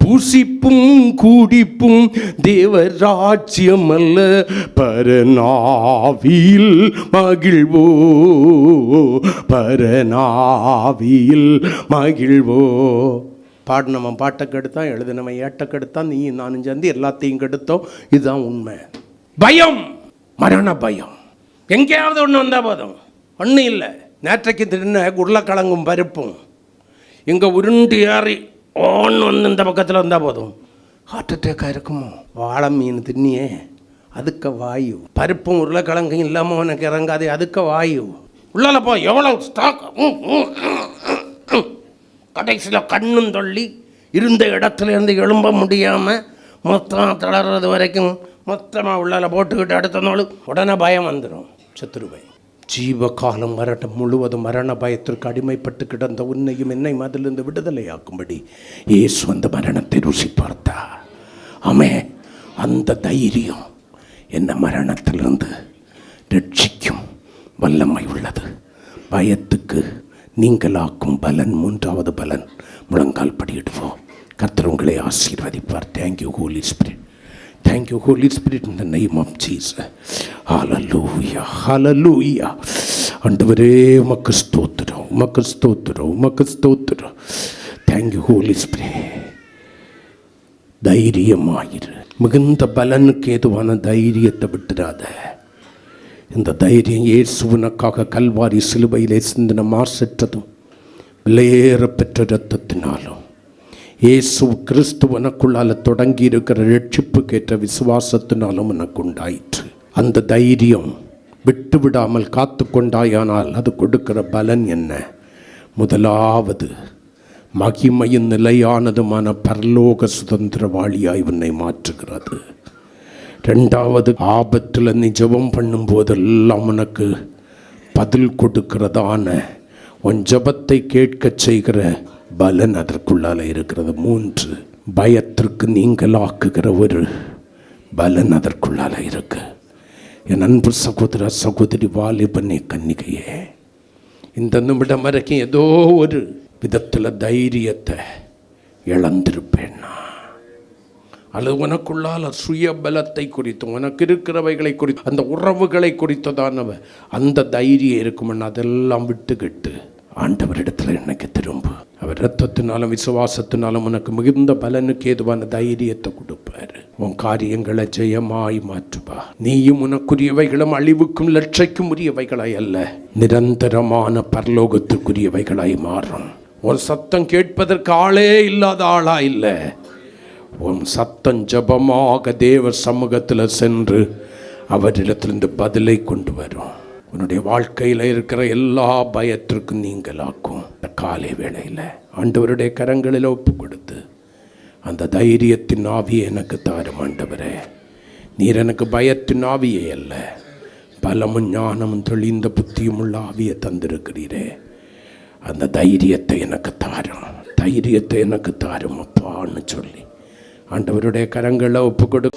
புசிப்பும் குடிப்பும் தேவராஜ்யம் அல்ல, பரநாவியில் மகிழ்வோ. பரநாவியில் மகிழ்வோ. பாடினவன் பாட்டை கெடுத்தான், எழுதினவன் ஏட்டை கெடுத்தான், நீ நானும் சேர்ந்து எல்லாத்தையும் கெடுத்தோம். இதுதான் உண்மை. பயம், மரண பயம். எங்கேயாவது ஒன்று வந்தால் போதும். ஒன்றும் இல்லை. நேற்றைக்கு தின்ன உருளைக்கிழங்கும் பருப்பும் இங்கே உருண்டு ஏறி ஒன்று வந்து இந்த பக்கத்தில் வந்தால் போதும், ஹார்ட் அட்டாக்காக இருக்குமோ? வாழை மீன் தின்னியே, அதுக்கு வாயு. பருப்பும் உருளைக்கிழங்கும் இல்லாமல் உனக்கு இறங்காது, அதுக்கு வாயு. உள்ளால போ, எவ்வளோ ஸ்டாக். கடைசியில் கண்ணும் தொள்ளி இருந்த இடத்துல இருந்து எழும்ப முடியாமல் மொத்தம் தளர்றது வரைக்கும் மொத்தமாக உள்ளால போட்டுக்கிட்டு அடுத்த நாள் உடனே பயம் வந்துடும், சத்துருவை. ஜீவகாலம் வரட்டும் முழுவதும் மரண பயத்திற்கு அடிமைப்பட்டு கிடந்த உன்னையும் என்னை அதிலிருந்து விடுதலையாக்கும்படி இயேசு அந்த மரணத்தை ருசி பார்த்தா. ஆமே, அந்த தைரியம் என்ன மரணத்திலிருந்து ரட்சிக்கும் வல்லமை உள்ளது. பயத்துக்கு நீங்களாக்கும் பலன், 3வது பலன், முழங்கால் படியிடுவோம். கர்த்தர் உங்களை ஆசீர்வதிப்பார். Thank you holy spirit. Thank you, Holy Spirit, in the name of Jesus. Hallelujah, hallelujah. ஆண்டவரே உமக்கு ஸ்தோத்திரம், உமக்கு ஸ்தோத்திரம், உமக்கு ஸ்தோத்திரம். Thank you, Holy Spirit. தைரியமாயிரு. மிகுந்த பலனுக்கு ஏதுவான தைரியத்தை விட்டுடாத. இந்த தைரியம் இயேசுவினக்காக கல்வாரி சிலுவையிலே சிந்தின மாசற்றதும் விலையேற பெற்ற இரத்தத்தினாலும் இயேசு கிறிஸ்துவனுக்குள்ளால தொடங்கி இருக்கிற ரட்சிப்புக்கேற்ற விசுவாசத்தினாலும் உனக்கு உண்டாயிற்று. அந்த தைரியம் விட்டு விடாமல் காத்து கொண்டாயானால் அது கொடுக்கிற பலன் என்ன? முதலாவது, மகிமையின் நிலையானதுமான பரலோக சுதந்திரவாளியாய் உன்னை மாற்றுகிறது. ரெண்டாவது, ஆபத்தில் நீ ஜெபம் பண்ணும் போதெல்லாம் உனக்கு பதில் கொடுக்கிறதான உன் ஜெபத்தை கேட்க செய்கிற பலன் அதற்குள்ளால இருக்கிறது. மூன்று, பயத்திற்கு நீங்களாக்குகிற ஒரு பலன் அதற்குள்ளால இருக்கு. என் அன்பு சகோதர சகோதரி, வாலிபனே, கன்னிகையே, இந்த நிமிடம் வரைக்கும் ஏதோ ஒரு விதத்தில் தைரியத்தை இழந்திருப்பேன்னா, அல்லது உனக்குள்ளால் சுய பலத்தை குறித்து உனக்கு இருக்கிறவைகளை குறித்து அந்த உறவுகளை குறித்ததானவ அந்த தைரியம் இருக்குமென்னு அதெல்லாம் விட்டுக்கிட்டு ஆண்டவரிடத்தில் எனக்கு திரும்ப. அவர் இரத்தத்தினாலும் விசுவாசத்தினாலும் உனக்கு மிகுந்த பலனுக்கு ஏதுவான தைரியத்தை கொடுப்பார். உன் காரியங்களை ஜெயமாய் மாற்றுவா. நீயும் உனக்குரியவைகளும் அழிவுக்கும் லட்சைக்கும் உரியவைகளாய் அல்ல, நிரந்தரமான பரலோகத்துக்குரியவைகளாய் மாறும். உன் சத்தம் கேட்பதற்கு ஆளே இல்லாத ஆளா இல்லை. உன் சத்தம் ஜபமாக தேவ சமூகத்தில் சென்று அவரிடத்திலிருந்து பதிலை கொண்டு வரும். உன்னுடைய வாழ்க்கையில் இருக்கிற எல்லா பயத்திற்கும் நீங்களாக்கும். இந்த காலை வேளையில் ஆண்டவருடைய கரங்களில் ஒப்பு கொடுத்து அந்த தைரியத்தின் ஆவியை எனக்கு தாரும் ஆண்டவரே. நீர் எனக்கு பயத்தின் ஆவியே அல்ல, பலமும் ஞானமும் தெளிந்த புத்தியும் உள்ள ஆவியை தந்திருக்கிறீரே. அந்த தைரியத்தை எனக்கு தாரும், தைரியத்தை எனக்கு தாரும் அப்பான்னு சொல்லி ஆண்டவருடைய கரங்களை ஒப்பு கொடு.